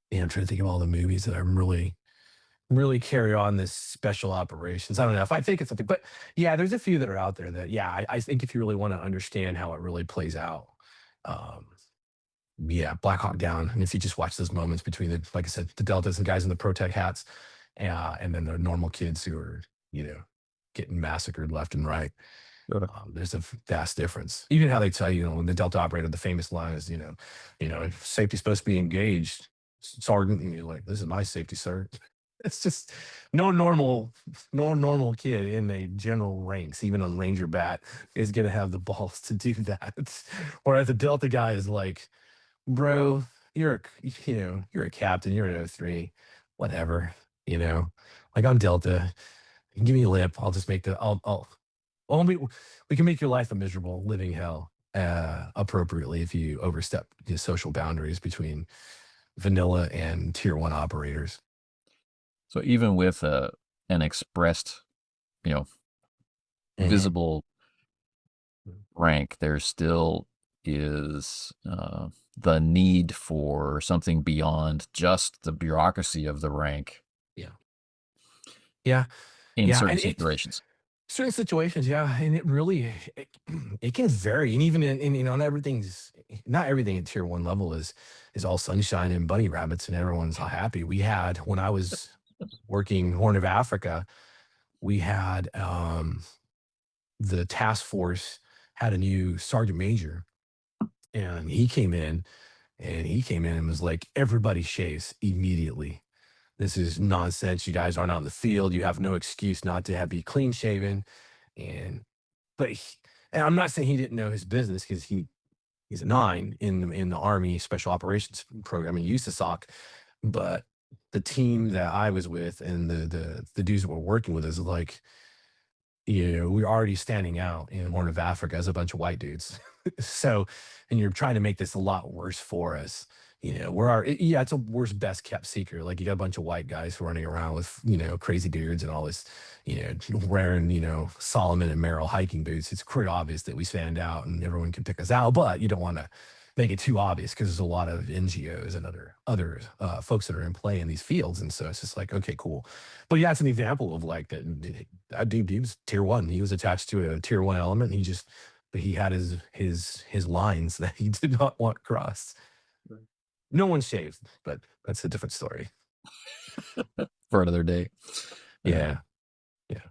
yeah, I'm trying to think of all the movies that I'm really carry on this special operations. I don't know if I think it's something, but yeah, there's a few that are out there that yeah, I think if you really want to understand how it really plays out, um, yeah, Black Hawk Down. And if you just watch those moments between the, like I said, the deltas and guys in the Protec hats, and then the normal kids who are, getting massacred left and right. Sure. There's a vast difference. Even how they tell you, when the Delta operator, the famous line is, if safety's supposed to be engaged, Sergeant, and you're like, this is my safety, sir. It's just no normal, no normal kid in a general ranks, even on Ranger Bat, is gonna have the balls to do that. Whereas the Delta guy is like, bro, you're a captain, you're an O3, whatever, you know. Like I'm Delta. Give me a lip. I'll just make the I'll well, we can make your life a miserable living hell, appropriately if you overstep the social boundaries between vanilla and tier one operators. So even with an expressed, Mhm. visible rank, there still is the need for something beyond just the bureaucracy of the rank Yeah. Yeah. in Yeah. certain And it situations. certain situations, yeah. And it really it can vary. And even not everything at tier one level is all sunshine and bunny rabbits and everyone's all happy. We had when I was working Horn of Africa, we had the task force had a new sergeant major, and he came in and was like, everybody shaves immediately. This is nonsense. You guys aren't on the field. You have no excuse not to be clean shaven. And but and I'm not saying he didn't know his business, because he's a nine in the Army Special Operations program and used to sock. But the team that I was with and the dudes that we're working with is like, we're already standing out in Horn of Africa as a bunch of white dudes. So, and you're trying to make this a lot worse for us. Yeah, it's a worst best kept secret. Like you got a bunch of white guys running around with, crazy beards and all this, wearing, Solomon and Merrill hiking boots. It's quite obvious that we stand out and everyone can pick us out, but you don't want to make it too obvious because there's a lot of NGOs and other folks that are in play in these fields. And so it's just like, okay, cool. But yeah, it's an example of like that dude, he was tier one. He was attached to a tier one element. But he had his lines that he did not want crossed. No one shaved, but that's a different story. For another day. Yeah, yeah.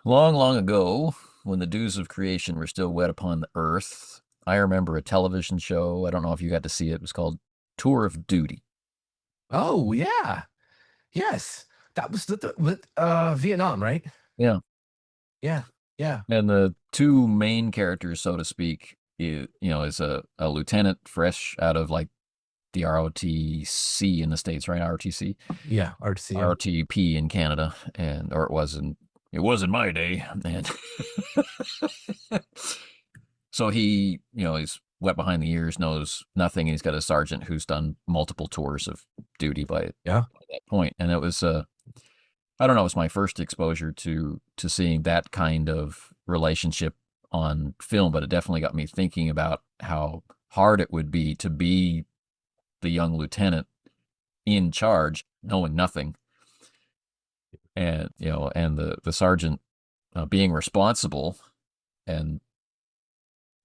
Long, long ago, when the dews of creation were still wet upon the earth, I remember a television show. I don't know if you got to see it. It was called Tour of Duty. Oh yeah, yes. That was with Vietnam, right? Yeah. Yeah, yeah, And the two main characters, so to speak, is a lieutenant fresh out of like the ROTC in the States, right? ROTC, yeah. RTCM. RTP in Canada, or it was in my day. And so he's wet behind the ears, knows nothing. And he's got a sergeant who's done multiple tours of duty by Yeah, that point. And it was, I don't know, it was my first exposure to seeing that kind of relationship on film, but it definitely got me thinking about how hard it would be to be the young lieutenant in charge, knowing nothing, and the sergeant being responsible and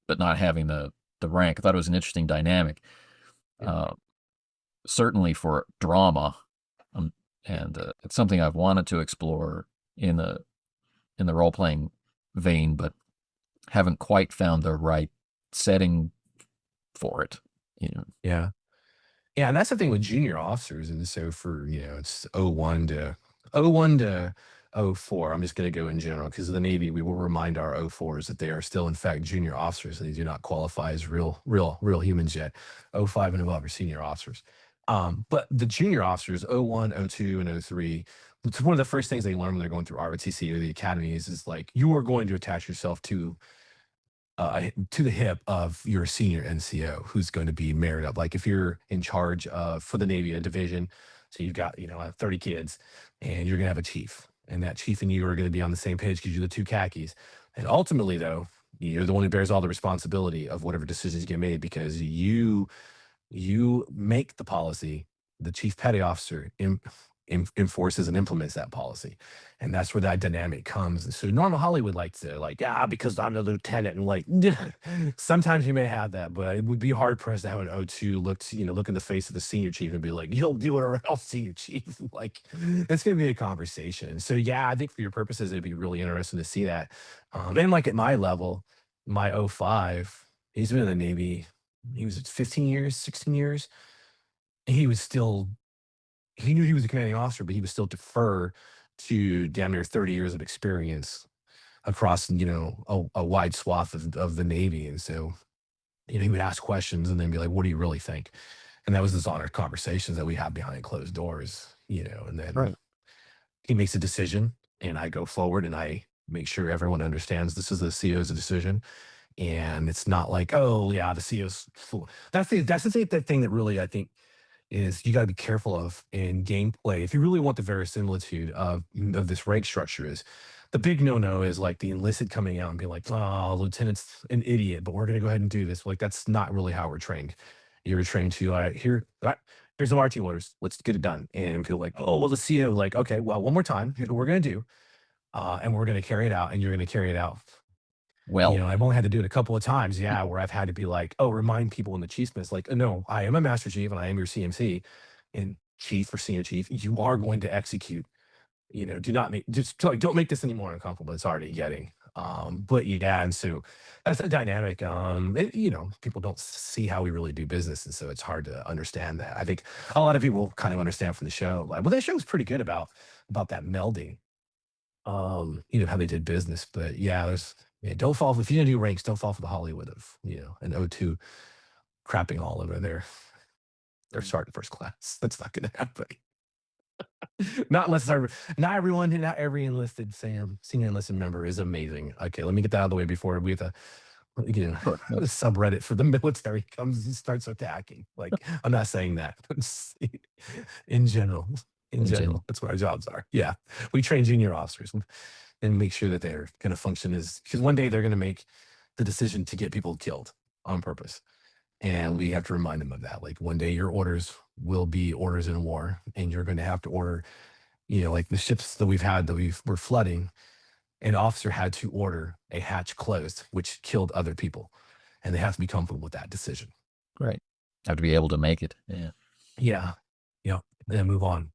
but not having the rank. I thought it was an interesting dynamic, yeah, uh, certainly for drama, um, and it's something I've wanted to explore in the role playing vein, but haven't quite found the right setting for it. You know, yeah. Yeah, and that's the thing with junior officers. And so for, it's oh one to 04. I'm just going to go in general because of the Navy. We will remind our O4s that they are still, in fact, junior officers. They do not qualify as real humans yet. O5 and above are senior officers. But the junior officers, O1, O2, and O3, it's one of the first things they learn when they're going through ROTC or the academies is like, you are going to attach yourself to the hip of your senior NCO who's going to be married up. Like if you're in charge of for the Navy a division, so you've got 30 kids, and you're gonna have a chief, and that chief and you are going to be on the same page because you're the two khakis. And ultimately, though, you're the one who bears all the responsibility of whatever decisions get made because you make the policy. The chief petty officer enforces and implements that policy. And that's where that dynamic comes. And so normal Hollywood likes to like, yeah, because I'm the lieutenant, and like sometimes you may have that, but it would be hard pressed to have an O2 look in the face of the senior chief and be like, you'll do it or else, senior chief. Like it's gonna be a conversation. So yeah, I think for your purposes, it'd be really interesting to see that. And like at my level, my O5, he's been in the Navy, he was 15 years, 16 years. He was still he knew he was a commanding officer, but he would still defer to damn near 30 years of experience across, a wide swath of the Navy. And so, he would ask questions and then be like, what do you really think? And that was his honest conversations that we had behind closed doors, and then Right. he makes a decision and I go forward and I make sure everyone understands this is the CO's decision. And it's not like, oh yeah, the CO's full. That's the thing that really I think is you got to be careful of in gameplay. If you really want the verisimilitude of this rank structure, is the big no-no is like the enlisted coming out and being like, oh, lieutenant's an idiot, but we're going to go ahead and do this. Like, that's not really how we're trained. You're trained to, here's the marching orders. Let's get it done. And feel like, oh, well, the CO, like, okay, well, one more time. Here's what we're going to do. And we're going to carry it out. And you're going to carry it out. Well, I've only had to do it a couple of times, yeah, where I've had to be like, "Oh, remind people in the chief miss, like, no, I am a master chief and I am your CMC, and chief or senior chief, you are going to execute. Do not make just like don't make this any more uncomfortable. It's already getting." But yeah, and so that's a dynamic. People don't see how we really do business, and so it's hard to understand that. I think a lot of people kind of understand from the show, like, well, that show was pretty good about that melding, how they did business. But yeah, don't fall if you didn't do ranks, don't fall for the Hollywood of, an O2 crapping all over their sergeant first class. That's not gonna happen. Not unless not everyone, not every enlisted senior enlisted member is amazing. Okay, let me get that out of the way before we have to, sure. No, the subreddit for the military comes and starts attacking. Like, I'm not saying that. In general, in in general. general, that's what our jobs are. Yeah, we train junior officers and make sure that they're going to function as because one day they're going to make the decision to get people killed on purpose. And we have to remind them of that. Like one day your orders will be orders in war, and you're going to have to order, like the ships that we've had that we're flooding, an officer had to order a hatch closed, which killed other people. And they have to be comfortable with that decision. Right. Have to be able to make it. Yeah. Yeah. Yeah. And then move on.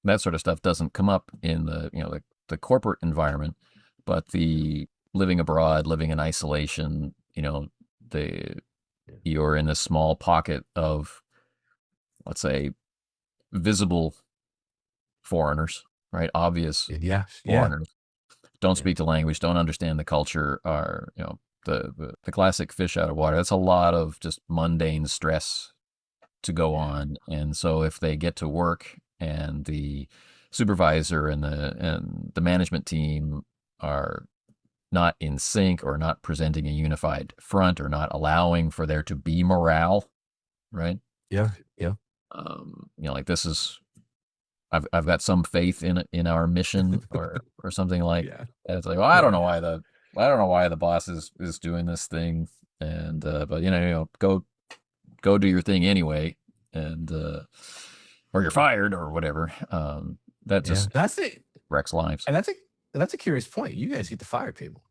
That sort of stuff doesn't come up in the corporate environment, but the living abroad, living in isolation, the you're in a small pocket of, let's say, visible foreigners, right? Obvious Yeah. Yeah. foreigners. Don't Yeah. speak the language, don't understand the culture, are, the classic fish out of water. That's a lot of just mundane stress to go Yeah. on. And so if they get to work and the supervisor and the management team are not in sync or not presenting a unified front or not allowing for there to be morale, right? Yeah. Yeah. Like this is I've got some faith in our mission or something like Yeah. that. It's like, well, I don't know why the boss is doing this thing, and but go do your thing anyway, and or you're fired or whatever. That Yeah. just That's it. wrecks lives. And that's a curious point. You guys get to fire people.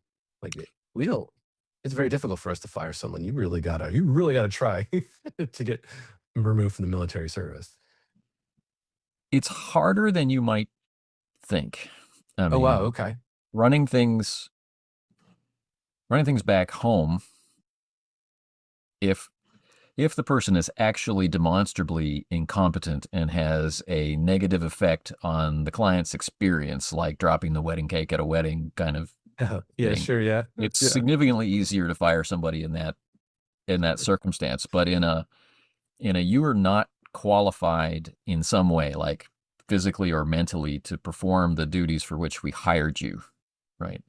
Like we don't. It's very difficult for us to fire someone. You really gotta try to get removed from the military service. It's harder than you might think. I Oh wow. mean, Okay. running things back home, if the person is actually demonstrably incompetent and has a negative effect on the client's experience, like dropping the wedding cake at a wedding kind of Yeah. thing, Sure. Yeah. it's Yeah. significantly easier to fire somebody in that circumstance. But in a you are not qualified in some way, like physically or mentally, to perform the duties for which we hired you, right?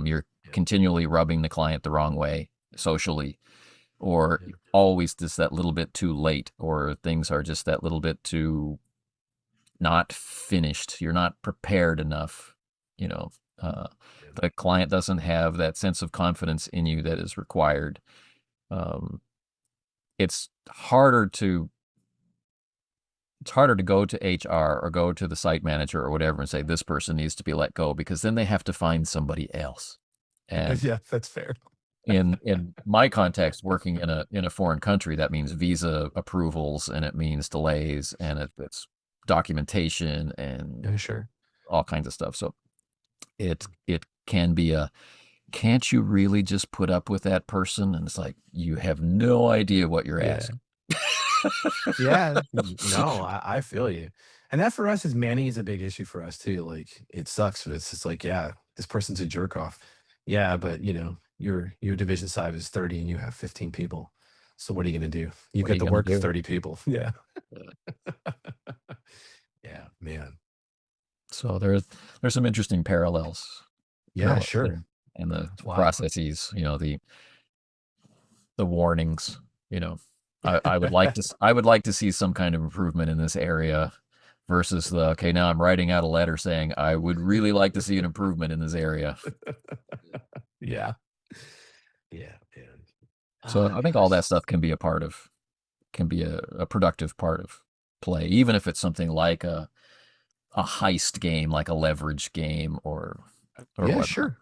You're Yeah. continually rubbing the client the wrong way socially, or Yeah. always just that little bit too late, or things are just that little bit too not finished. You're not prepared enough. You know, uh, Yeah. the client doesn't have that sense of confidence in you that is required. Um, it's harder to it's harder to go to HR or go to the site manager or whatever and say this person needs to be let go, because then they have to find somebody else. And Yeah, that's fair. in my context, working in a foreign country, that means visa approvals, and it means delays, and it's documentation and Yeah, sure. all kinds of stuff. So it can be a, can't you really just put up with that person? And it's like, you have no idea what you're Yeah. asking. Yeah. No, I feel you. And that for us is Manny is a big issue for us too. Like it sucks, but it's just like, yeah, this person's a jerk off. Yeah, but your division size is 30 and you have 15 people. So what are you gonna do? You What are get you the gonna work of do? 30 people. Yeah. Yeah. Yeah, man. So there's some interesting Yeah, parallels sure. there, and It's the wild. processes, the warnings, you know. I would like to I would like to see some kind of improvement in this area versus the, okay, now I'm writing out a letter saying I would really like to see an improvement in this area. Yeah. Yeah, man. So Ah, I think all gosh. that stuff can be a productive part of play, even if it's something like a heist game, like a leverage game, or Yeah, whatnot. sure.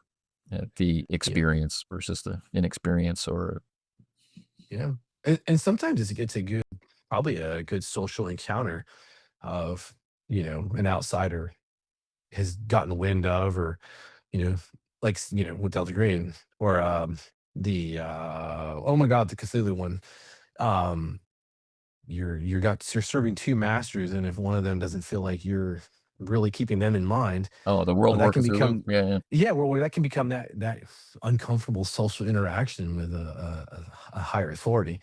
The Yeah, experience versus the inexperience, or yeah. And sometimes it's a good probably a good social encounter of, an outsider has gotten wind of or, you know, like, with Delta Green or, oh my god, the Cthulhu one. Um, you're serving 2 masters, and if one of them doesn't feel like you're really keeping them in mind, oh, the World well, that War can Cthulhu. become Yeah, yeah. yeah, well, that can become that uncomfortable social interaction with a higher authority.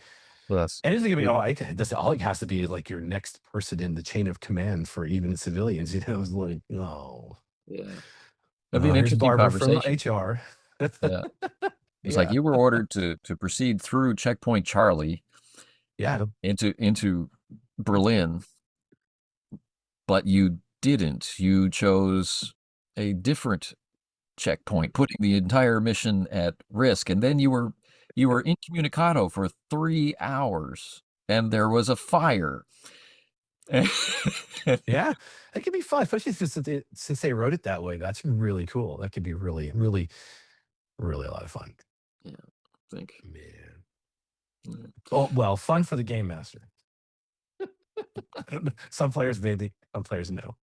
So that's And it doesn't gonna be all it has to be like your next person in the chain of command for even civilians, It's like, "Oh, yeah. That'd be an here's interesting Barbara from conversation. HR." Yeah. It's like Yeah. you were ordered to proceed through checkpoint Charlie Yeah. into Berlin, but you didn't. You chose a different checkpoint, putting the entire mission at risk. And then you were incommunicado for 3 hours, and there was a fire. Yeah. That could be fun, especially since they wrote it that way. That's really cool. That could be really, really, really a lot of fun. Yeah, I think. Man. Yeah. Oh, well, fun for the game master. I don't know. Some players maybe, some players no.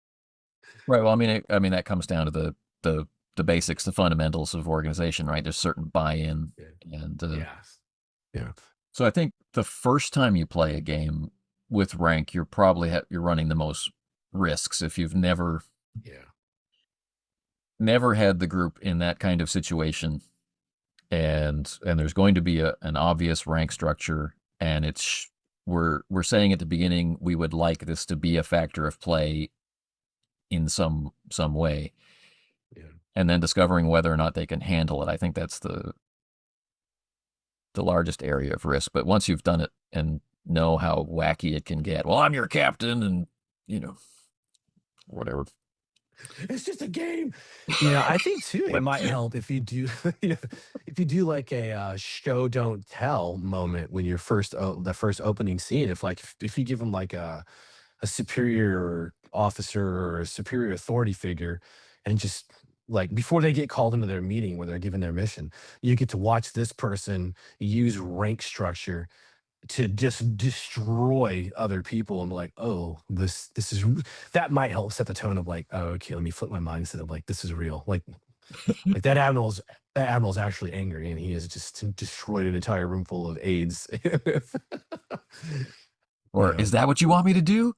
Right. Well, I mean that comes down to the the basics, the fundamentals of organization, right? There's certain buy-in, Yeah. and Yes. Yeah. so I think the first time you play a game with rank, you're probably you're running the most risks if you've Yeah. never had the group in that kind of situation, and there's going to be an obvious rank structure, and we're saying at the beginning we would like this to be a factor of play in some way, Yeah. and then discovering whether or not they can handle it. I think that's the largest area of risk. But once you've done it and know how wacky it can get, well, I'm your captain, and you know whatever. It's just a game. I think too, it But might help if you do if you do like a, show don't tell moment when you're the first opening scene. If you give them like a superior officer or a superior authority figure and just like before they get called into their meeting where they're given their mission, you get to watch this person use rank structure to just destroy other people and be like, oh, this is that might help set the tone of like, oh, okay, let me flip my mindset of like this is real. Like that admiral's actually angry and he has just destroyed an entire room full of aides. you or know. is that what you want me to do?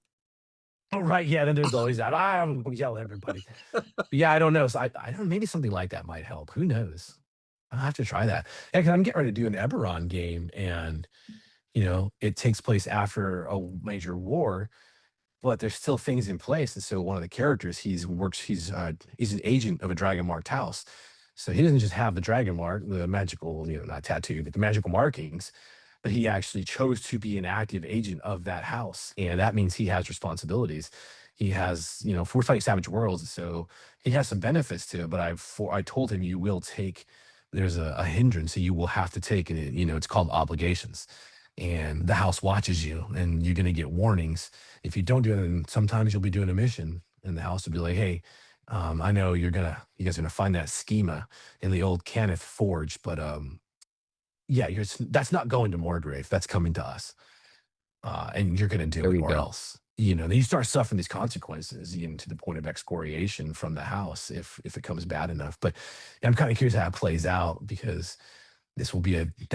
Oh, right. Yeah, then there's always that. I'm gonna yell at everybody. But yeah, I don't know. So I don't maybe something like that might help. Who knows? I'll have to try that. Yeah, because I'm getting ready to do an Eberron game and it takes place after a major war, but there's still things in place. And so one of the characters, he's an agent of a dragon marked house. So he doesn't just have the dragon mark, the magical, not tattoo, but the magical markings, but he actually chose to be an active agent of that house. And that means he has responsibilities. He has, we're fighting Savage Worlds, so he has some benefits to it. But I told him there's a hindrance that you will have to take, and it's called obligations. and the house watches you, and you're going to get warnings if you don't do it. And sometimes you'll be doing a mission, and the house will be like, "Hey, I know you guys are gonna find that schema in the old Cannith Forge, but yeah, that's not going to Morgrave. That's coming to us, and you're gonna do There it, you or go. else." Then you start suffering these consequences, to the point of excoriation from the house if it comes bad enough. But I'm kind of curious how it plays out, because that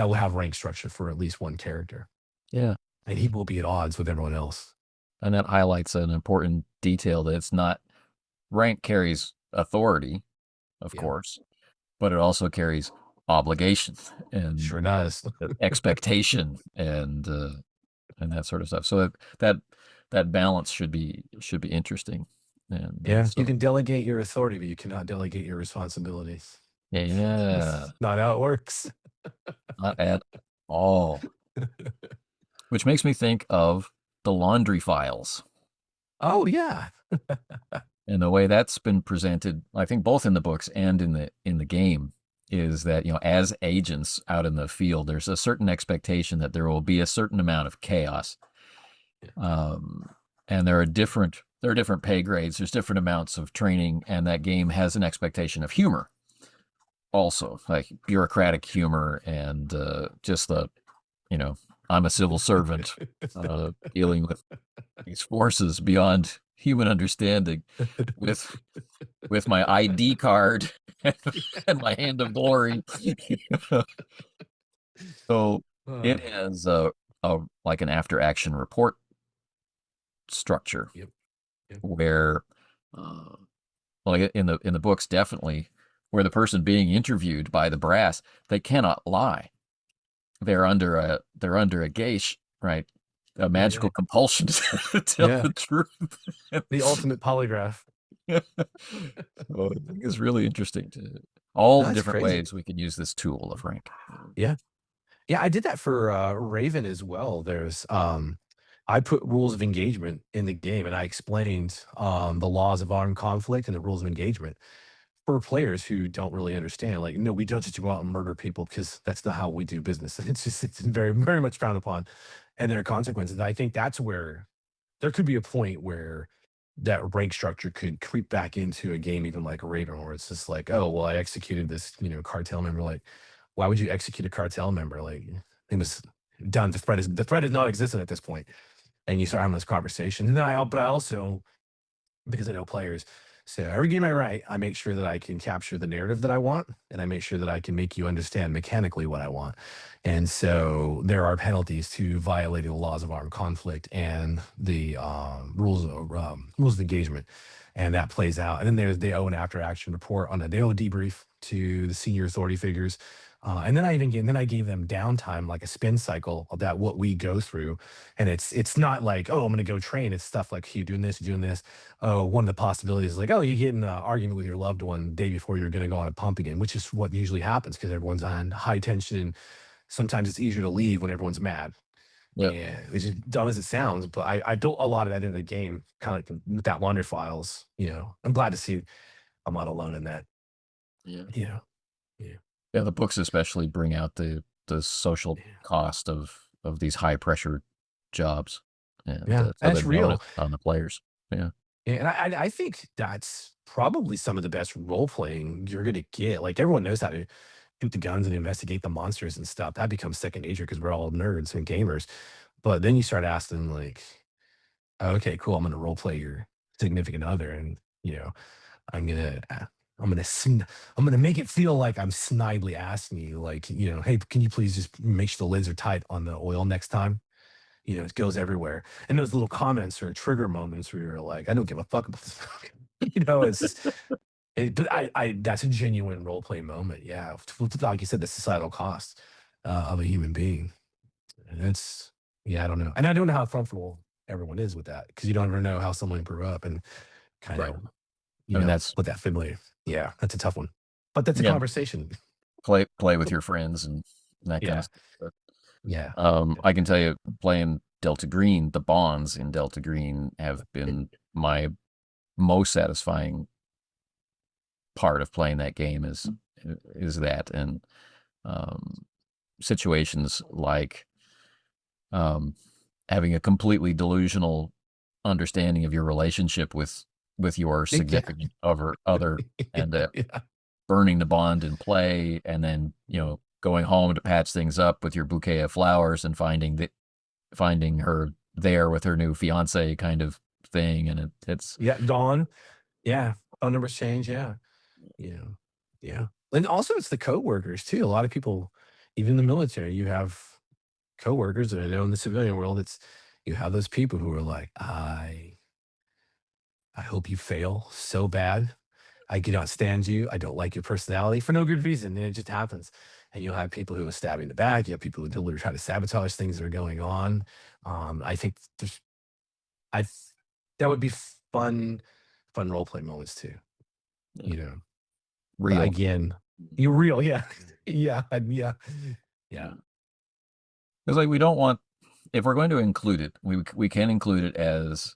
will have rank structure for at least one character, Yeah. and he will be at odds with everyone else. And that highlights an important detail that it's not rank carries authority, of Yeah, course, but it also carries obligation and sure does. expectation and that sort of stuff. So that that balance should be interesting. And Yeah, you so can delegate your authority, but you cannot delegate your responsibilities. yeah, That's not how it works. not at all. Which makes me think of the laundry files Oh, yeah. and the way that's been presented. I think both in the books and in the game is that as agents out in the field, there's a certain expectation that there will be a certain amount of chaos. Yeah. Um, and there are different pay grades. There's different amounts of training, and that game has an expectation of humor, also like bureaucratic humor and just you know, I'm a civil servant dealing with these forces beyond human understanding with my ID card and my hand of glory. So Uh, it has a like an after action report structure yep, yep. where uh, like in the books definitely where the person being interviewed by the brass, they cannot lie. They're under a geisha, right? A Yeah, yeah. magical compulsion to tell Yeah. the truth. The ultimate polygraph. So I think it's really interesting to all the That's different crazy. ways we can use this tool of rank. Yeah. Yeah, I did that for Raven as well. I put rules of engagement in the game, and I explained the laws of armed conflict and the rules of engagement for players who don't really understand. Like, no, we don't just go out and murder people, because that's not how we do business. It's very, very much frowned upon, and there are consequences. I think that's where there could be a point where that rank structure could creep back into a game, even like a Raven, where it's just like, oh, well, I executed this, cartel member. Like, why would you execute a cartel member? Like, it was done. The threat is not existent at this point, and you start having this conversation. And then but I also, because I know players. So every game I write, I make sure that I can capture the narrative that I want, and I make sure that I can make you understand mechanically what I want. And so there are penalties to violating the laws of armed conflict and the rules of engagement, and that plays out. And then they owe an after action report on a they owe a debrief to the senior authority figures. And then I gave them downtime, like a spin cycle of that what we go through, and it's not like, oh, I'm going to go train. It's stuff like, you doing this, you doing this. Oh, one of the possibilities is like, oh, you get in an argument with your loved one the day before you're going to go on a pump again, which is what usually happens because everyone's on high tension. Sometimes it's easier to leave when everyone's mad. Yeah, And it's just dumb as it sounds, but I built a lot of that in the game, kind of like with that Laundry Files. I'm glad to see I'm not alone in that. yeah, You know, yeah, yeah. The books especially bring out the social yeah, cost of these high pressure jobs, and yeah. so That's they've known real. it on the players. Yeah, Yeah, and I think that's probably some of the best role playing you're gonna get. Like, everyone knows how to shoot the guns and investigate the monsters and stuff. That becomes second nature because we're all nerds and gamers. But then you start asking, like, okay, cool, I'm gonna role play your significant other, and I'm gonna I'm gonna I'm gonna make it feel like I'm snidely asking you, like, hey, can you please just make sure the lids are tight on the oil next time? It goes everywhere. And those little comments or trigger moments where you're like, I don't give a fuck about this. It's just, but that's a genuine role play moment. Yeah. Like you said, the societal cost of a human being. And yeah, I don't know. And I don't know how comfortable everyone is with that, because you don't ever know how someone grew up and kind right. of, I mean, that's with that familiar. Yeah, that's a tough one. But that's a yeah. conversation. Play with your friends and that kind of Yeah. stuff. But, Yeah. I can tell you, playing Delta Green, the bonds in Delta Green have been my most satisfying part of playing that game is that and um, situations like um, having a completely delusional understanding of your relationship with your Yeah. significant other, and Yeah. burning the bond in play, and then going home to patch things up with your bouquet of flowers and finding her there with her new fiance kind of thing, and it's Yeah, Dawn. Yeah, phone numbers change, yeah. You know, yeah. And also it's the coworkers too. A lot of people, even in the military, you have coworkers, and I know in the civilian world, it's you have those people who are like, I hope you fail so bad. I cannot stand you. I don't like your personality for no good reason. And it just happens. And you'll have people who are stabbing the back. You have people who deliberately try to sabotage things that are going on. I think I th- that would be fun role play moments too. yeah, You know, but real. again, you're real, yeah, yeah, yeah, yeah, Because like we don't want, if we're going to include it, we can include it as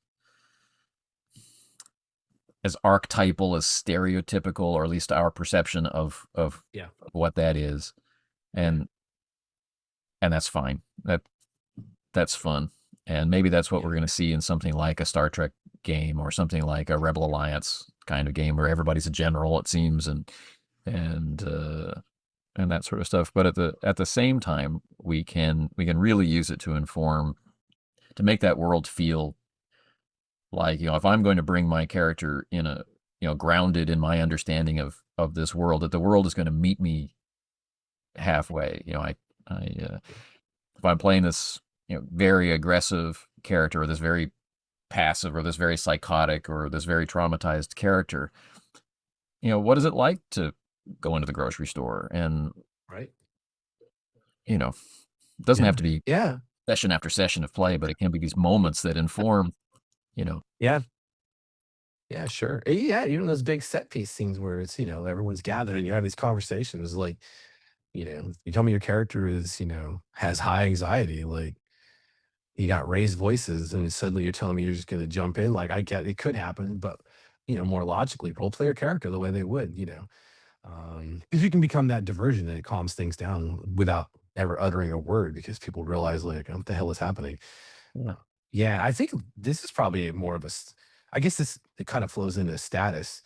archetypal, as stereotypical, or at least our perception of yeah, what that is, yeah, and that's fine. That's fun, and maybe that's what yeah, we're going to see in something like a Star Trek game or something like a Rebel Alliance kind of game where everybody's a general, it seems, and and that sort of stuff. But at the same time, we can really use it to inform, to make that world feel like, if I'm going to bring my character in a, grounded in my understanding of this world, that the world is going to meet me halfway. yeah, If I'm playing this, very aggressive character, or this very passive, or this very psychotic, or this very traumatized character, what is it like to go into the grocery store? And, right, it doesn't have yeah, to be yeah, session after session of play, but it can be these moments that inform, you know, yeah, yeah, sure, yeah. Even those big set piece scenes where it's everyone's gathered and you have these conversations, like you tell me your character is has high anxiety, like you got raised voices, and suddenly you're telling me you're just going to jump in. Like I get it could happen, but more logically, role play your character the way they would. Because you can become that diversion and it calms things down without ever uttering a word because people realize, like, what the hell is happening? yeah. Yeah, I think this is probably more of I guess it kind of flows into status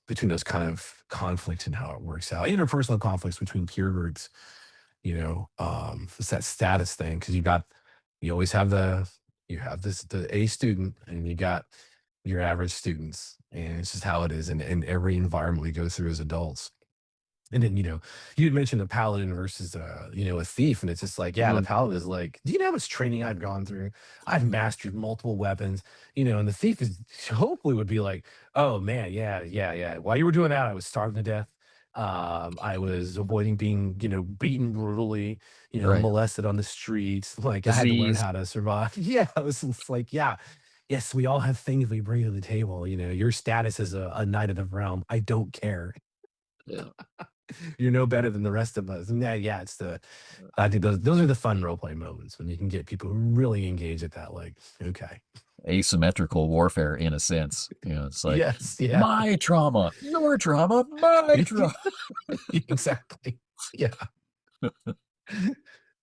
between those kind of conflicts and how it works out. Interpersonal conflicts between peer groups, it's that status thing because you always have you have the A student and you got your average students, and it's just how it is in every environment we go through as adults. And then, you had mentioned a paladin versus a thief, and it's just like, yeah, the Mhm. paladin is like, do you know how much training I've gone through? I've mastered multiple weapons, and the thief is hopefully would be like, oh man, yeah, yeah, yeah. While you were doing that, I was starving to death. I was avoiding being, beaten brutally, Right. molested on the streets. Like I had to learn Disease. how to survive. Yeah, it was just like, yeah, yes, we all have things we bring to the table. Your status as a knight of the realm. I don't care. Yeah. You're no better than the rest of us. And yeah, yeah, I think those are the fun role play moments when you can get people who really engage at that. Like, okay, Asymmetrical warfare in a sense. It's like yes, yeah, my trauma, your trauma, my trauma. exactly, yeah.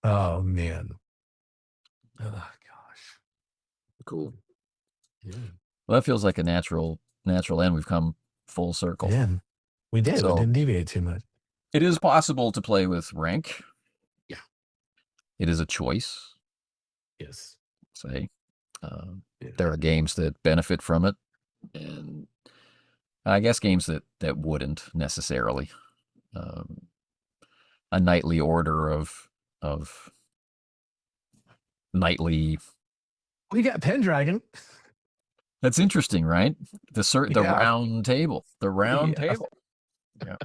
Oh man, oh gosh, Cool. yeah, Well, that feels like a natural end. We've come full circle. man, we did. We So didn't deviate too much. it is possible to play with rank. Yeah. It is a choice. Yes. Say, um, Yeah. there are games that benefit from it, and I guess games that wouldn't necessarily. Um, a nightly order of nightly. We got Pendragon. That's interesting, right? The Yeah. round table. The round Yeah. table. Yeah.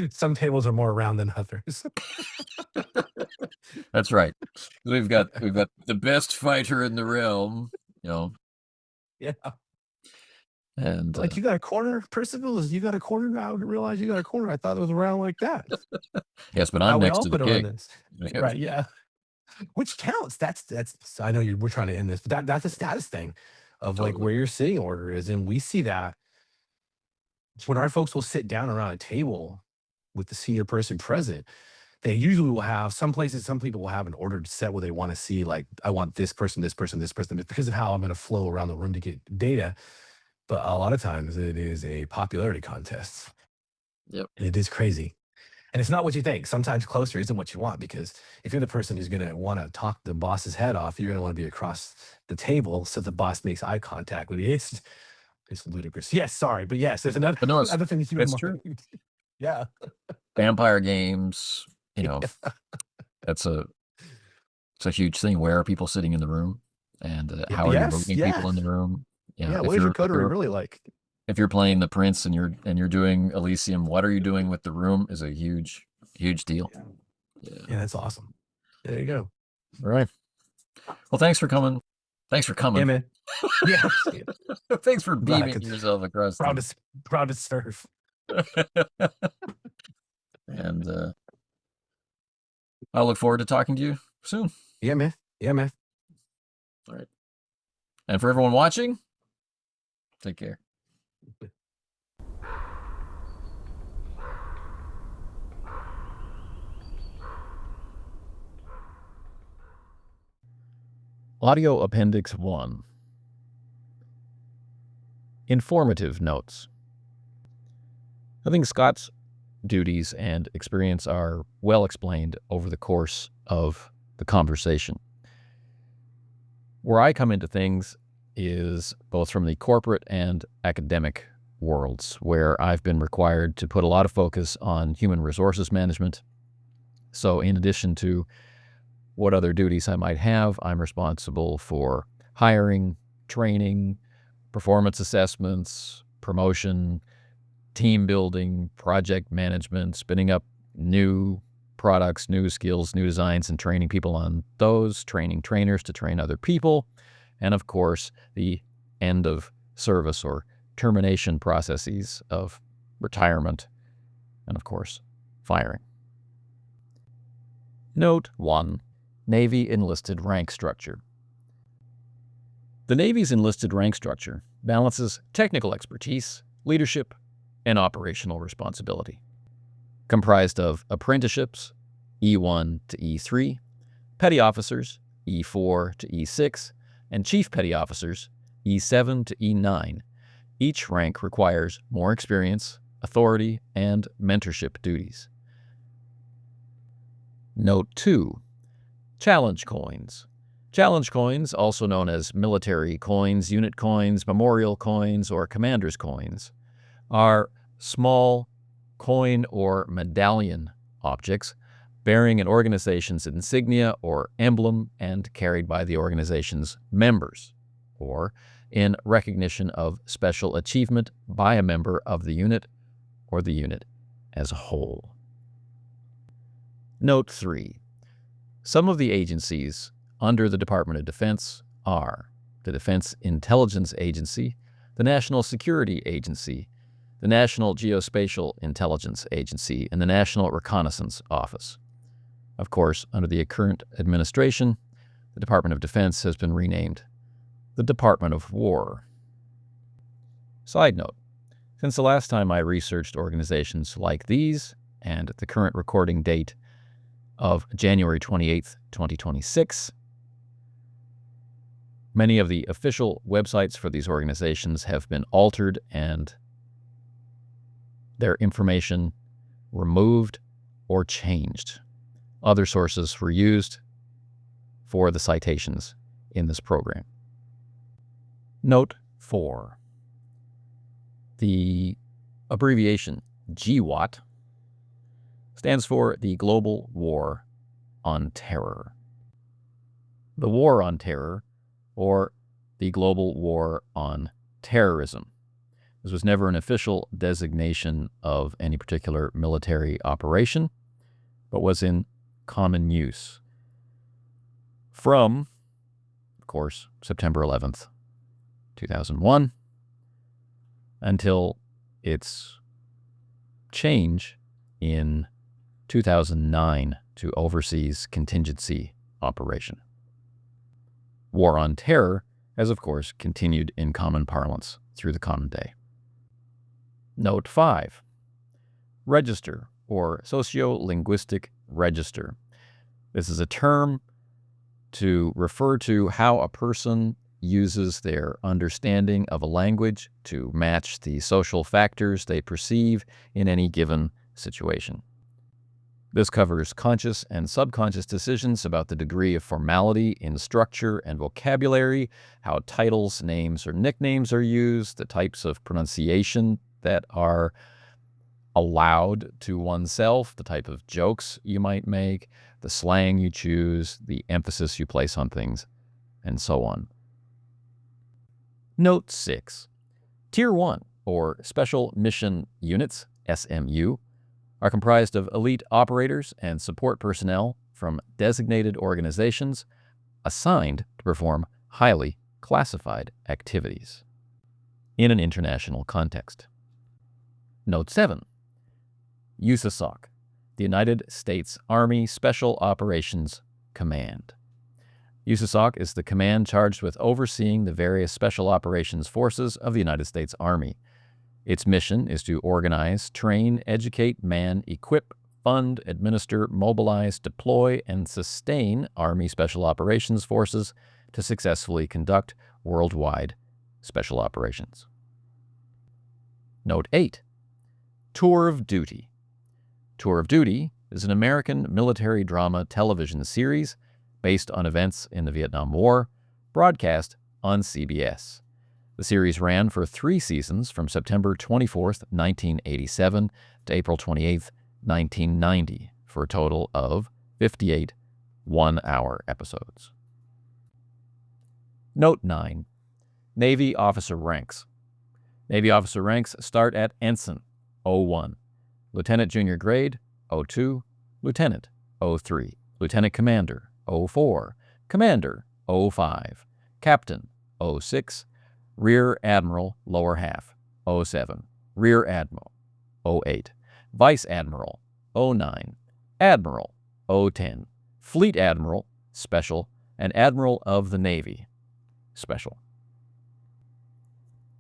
Some tables are more round than others. That's right. We've got the best fighter in the realm, you know, Yeah. and Like, you got a corner, Percival? You got a corner? I didn't realize you got a corner. I thought it was around like that. yes, but How I'm we next all to the put on king. this. Right, yeah. Which counts. That's so I know we're trying to end this, but that's a status thing of like Totally. where your sitting order is. And we see that when our folks will sit down around a table with the senior person present, They usually will have some places, some people will have an ordered set where they want to see, like, I want this person, this person, this person, because of how I'm going to flow around the room to get data. But a lot of times it is a popularity contest. Yep. And it is crazy. And it's not what you think. Sometimes closer isn't what you want, because if you're the person who's going to want to talk the boss's head off, you're going to want to be across the table so the boss makes eye contact with you. It's ludicrous. Yes, sorry. But yes, there's another, But no, other thing that you it's in true. mind. Yeah. Vampire games, that's it's a huge thing. Where are people sitting in the room, and how are you Yes. moving people in the room? Yeah. If What is your you're coterie really like? if you're playing the prince and you're doing Elysium, what are you doing with the room is a huge deal. Yeah, that's awesome. There you go. All right. Well, thanks for coming. Yeah, man. Yeah. Thanks for Glad I beaming could- yourself across. proud to serve. And I'll look forward to talking to you soon. Yeah, man. Yeah, man. All right. And for everyone watching, take care. Audio Appendix 1. Informative notes. I think Scott's duties and experience are well explained over the course of the conversation. Where I come into things is both from the corporate and academic worlds, where I've been required to put a lot of focus on human resources management. So in addition to what other duties I might have, I'm responsible for hiring, training, performance assessments, promotion, team building, project management, spinning up new products, new skills, new designs, and training people on those, training trainers to train other people, and of course, the end of service or termination processes of retirement, and of course, firing. Note 1. Navy enlisted rank structure. The Navy's enlisted rank structure balances technical expertise, leadership, and operational responsibility. Comprised of apprenticeships, E1 to E3, petty officers, E4 to E6, and chief petty officers, E7 to E9. Each rank requires more experience, authority, and mentorship duties. Note 2. Challenge coins. Challenge coins, also known as military coins, unit coins, memorial coins, or commander's coins, are small coin or medallion objects bearing an organization's insignia or emblem and carried by the organization's members, or in recognition of special achievement by a member of the unit or the unit as a whole. Note 3. Some of the agencies under the Department of Defense are the Defense Intelligence Agency, the National Security Agency, the National Geospatial Intelligence Agency, and the National Reconnaissance Office. Of course, under the current administration, the Department of Defense has been renamed the Department of War. Side note, since the last time I researched organizations like these, and the current recording date of January 28th, 2026, many of the official websites for these organizations have been altered and their information removed or changed. Other sources were used for the citations in this program. Note 4. The abbreviation GWAT stands for the Global War on Terror. The War on Terror, or the Global War on Terrorism. This was never an official designation of any particular military operation, but was in common use from, of course, September 11th, 2001, until its change in 2009 to Overseas Contingency Operation. War on Terror has, of course, continued in common parlance through the common day. Note 5. Register, or Socio-Linguistic register. This is a term to refer to how a person uses their understanding of a language to match the social factors they perceive in any given situation. This covers conscious and subconscious decisions about the degree of formality in structure and vocabulary, how titles, names, or nicknames are used, the types of pronunciation that are allowed to oneself, the type of jokes you might make, the slang you choose, the emphasis you place on things, and so on. Note 6. Tier 1, or Special Mission Units, SMU, are comprised of elite operators and support personnel from designated organizations assigned to perform highly classified activities in an international context. Note 7. USASOC, the United States Army Special Operations Command. USASOC is the command charged with overseeing the various special operations forces of the United States Army. Its mission is to organize, train, educate, man, equip, fund, administer, mobilize, deploy, and sustain Army Special Operations forces to successfully conduct worldwide special operations. Note 8. Tour of Duty. Tour of Duty is an American military drama television series based on events in the Vietnam War, broadcast on CBS. The series ran for 3 seasons from September 24, 1987 to April 28, 1990, for a total of 58 one-hour episodes. Note 9. Navy officer ranks. Navy officer ranks start at Ensign, 01, Lieutenant Junior Grade, 02, Lieutenant, 03, Lieutenant Commander, 04, Commander, 05, Captain, 06, Rear Admiral, lower half, 07, Rear Admiral, 08, Vice Admiral, 09, Admiral, 010, Fleet Admiral, Special, and Admiral of the Navy, Special.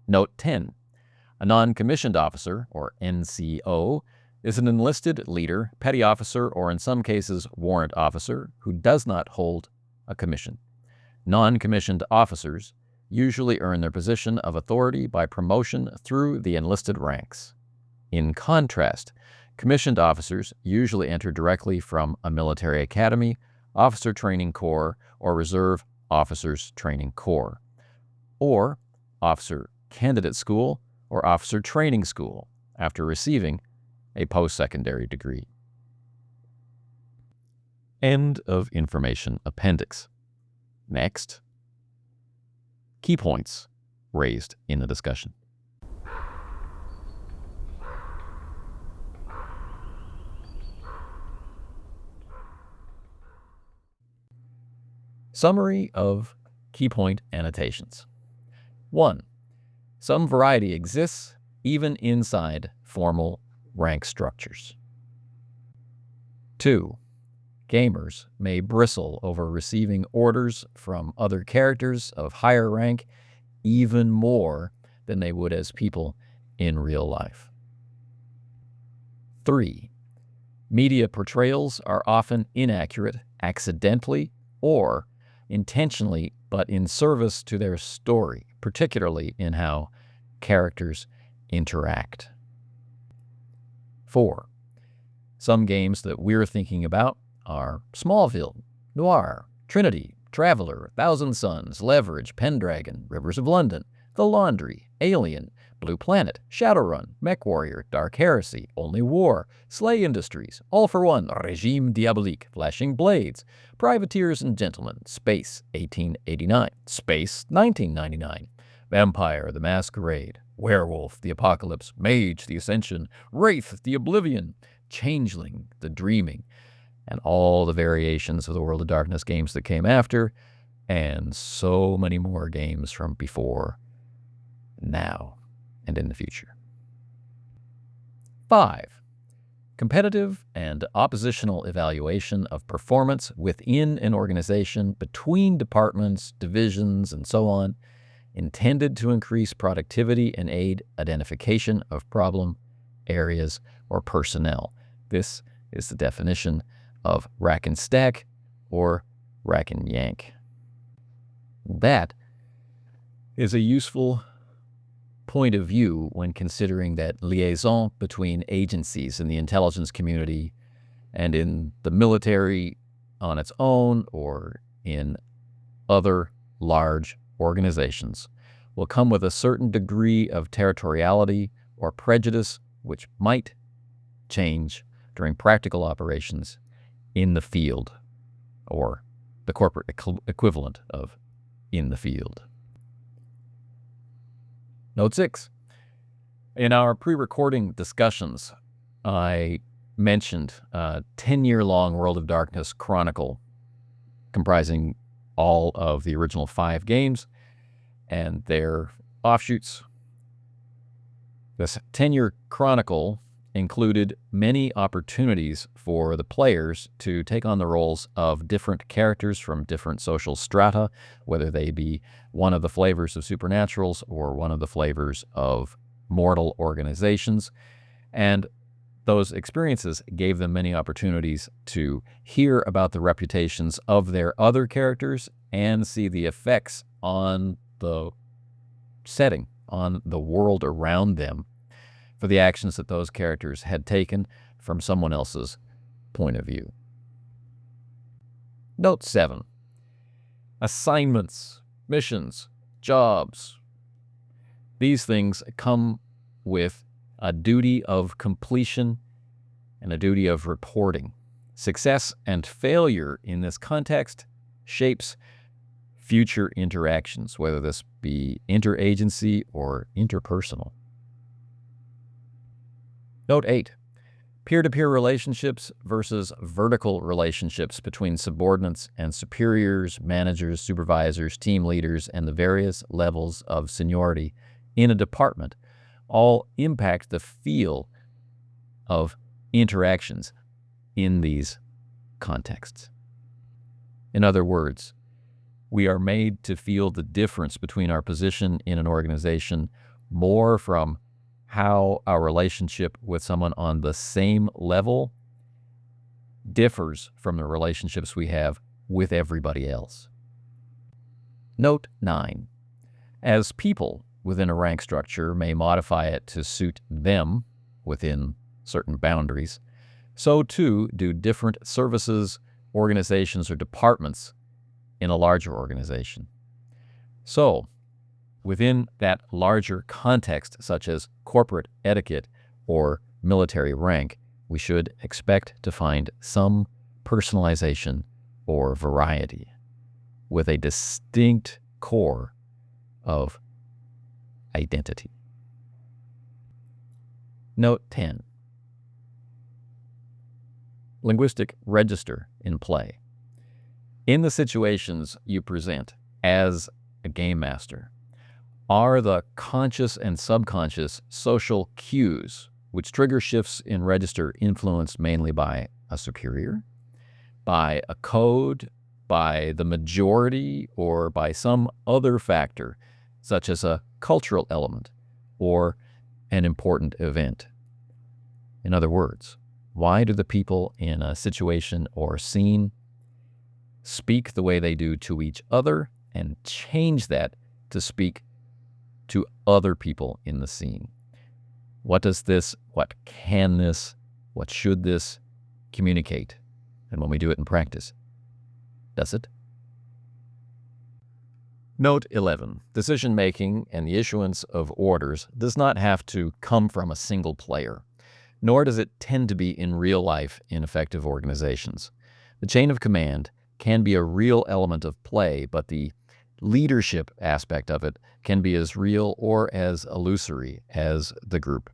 Note 10. A non-commissioned officer, or NCO, is an enlisted leader, petty officer, or in some cases warrant officer, who does not hold a commission. Non-commissioned officers usually earn their position of authority by promotion through the enlisted ranks. In contrast, commissioned officers usually enter directly from a military academy, officer training corps, or reserve officers training corps, or officer candidate school or officer training school after receiving a post-secondary degree. End of information appendix. Next, key points raised in the discussion. Summary of key point annotations. 1. Some variety exists even inside formal rank structures. 2. Gamers may bristle over receiving orders from other characters of higher rank even more than they would as people in real life. 3. Media portrayals are often inaccurate accidentally or intentionally, but in service to their story, particularly in how characters interact. 4. Some games that we're thinking about are Smallville, Noir, Trinity, Traveler, Thousand Suns, Leverage, Pendragon, Rivers of London, The Laundry, Alien, Blue Planet, Shadowrun, MechWarrior, Dark Heresy, Only War, Slay Industries, All for One, Regime Diabolique, Flashing Blades, Privateers and Gentlemen, Space 1889, Space 1999, Vampire the Masquerade, Werewolf the Apocalypse, Mage the Ascension, Wraith the Oblivion, Changeling the Dreaming, and all the variations of the World of Darkness games that came after, and so many more games from before, now, and in the future. 5. Competitive and oppositional evaluation of performance within an organization, between departments, divisions, and so on, intended to increase productivity and aid identification of problem areas or personnel. This is the definition of rack and stack or rack and yank. That is a useful point of view when considering that liaison between agencies in the intelligence community and in the military on its own or in other large organizations will come with a certain degree of territoriality or prejudice, which might change during practical operations in the field, or the corporate equivalent of in the field. Note 6. In our pre-recording discussions, I mentioned a 10-year-long World of Darkness chronicle comprising all of the original 5 games and their offshoots. This 10-year chronicle included many opportunities for the players to take on the roles of different characters from different social strata, whether they be one of the flavors of supernaturals or one of the flavors of mortal organizations. And those experiences gave them many opportunities to hear about the reputations of their other characters and see the effects on the setting, on the world around them, for the actions that those characters had taken from someone else's point of view. Note 7. Assignments, missions, jobs. These things come with a duty of completion and a duty of reporting. Success and failure in this context shapes future interactions, whether this be interagency or interpersonal. Note 8. Peer-to-peer relationships versus vertical relationships between subordinates and superiors, managers, supervisors, team leaders, and the various levels of seniority in a department all impact the feel of interactions in these contexts. In other words, we are made to feel the difference between our position in an organization more from how our relationship with someone on the same level differs from the relationships we have with everybody else. Note 9. As people within a rank structure may modify it to suit them within certain boundaries, so too do different services, organizations, or departments in a larger organization. So, within that larger context, such as corporate etiquette or military rank, we should expect to find some personalization or variety with a distinct core of identity. Note 10. Linguistic register in play. In the situations you present as a game master, are the conscious and subconscious social cues which trigger shifts in register influenced mainly by a superior, by a code, by the majority, or by some other factor, such as a cultural element or an important event? In other words, why do the people in a situation or scene speak the way they do to each other and change that to speak to other people in the scene? What does this, what can this, what should this communicate? And when we do it in practice, does it? Note 11. Decision-making and the issuance of orders does not have to come from a single player, nor does it tend to be in real life in effective organizations. The chain of command can be a real element of play, but the leadership aspect of it can be as real or as illusory as the group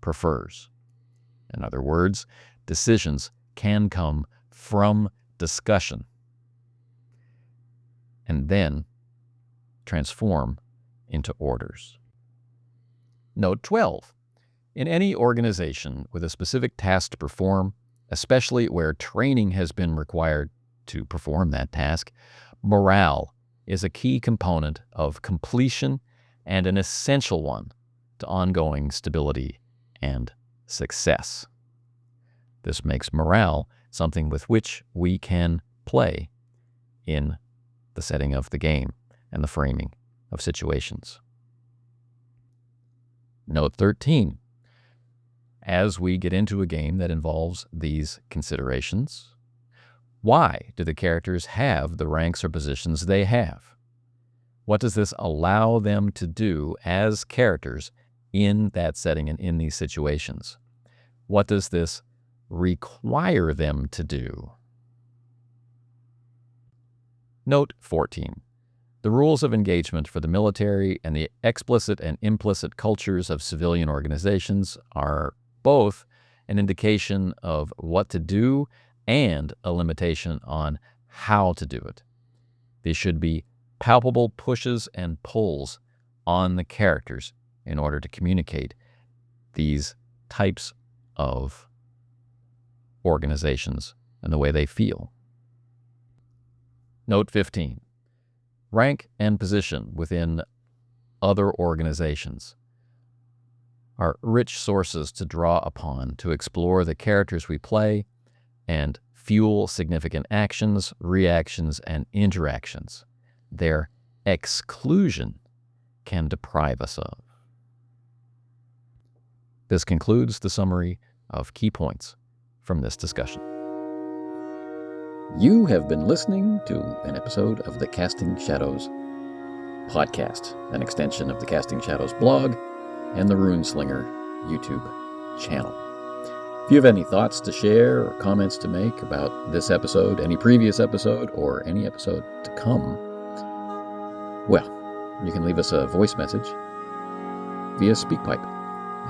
prefers. In other words, decisions can come from discussion and then transform into orders. Note 12. In any organization with a specific task to perform, especially where training has been required to perform that task, morale is a key component of completion and an essential one to ongoing stability and success. This makes morale something with which we can play in the setting of the game and the framing of situations. Note 13. As we get into a game that involves these considerations, why do the characters have the ranks or positions they have? What does this allow them to do as characters in that setting and in these situations? What does this require them to do? Note 14. The rules of engagement for the military and the explicit and implicit cultures of civilian organizations are both an indication of what to do and a limitation on how to do it. These should be palpable pushes and pulls on the characters in order to communicate these types of organizations and the way they feel. Note 15. Rank and position within other organizations are rich sources to draw upon to explore the characters we play and fuel significant actions, reactions, and interactions their exclusion can deprive us of. This concludes the summary of key points from this discussion. You have been listening to an episode of the Casting Shadows podcast, an extension of the Casting Shadows blog and the Runeslinger YouTube channel. If you have any thoughts to share or comments to make about this episode, any previous episode, or any episode to come, well, you can leave us a voice message via SpeakPipe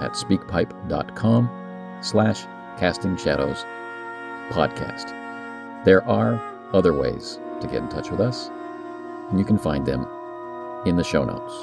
at speakpipe.com/castingshadows-podcast. There are other ways to get in touch with us, and you can find them in the show notes.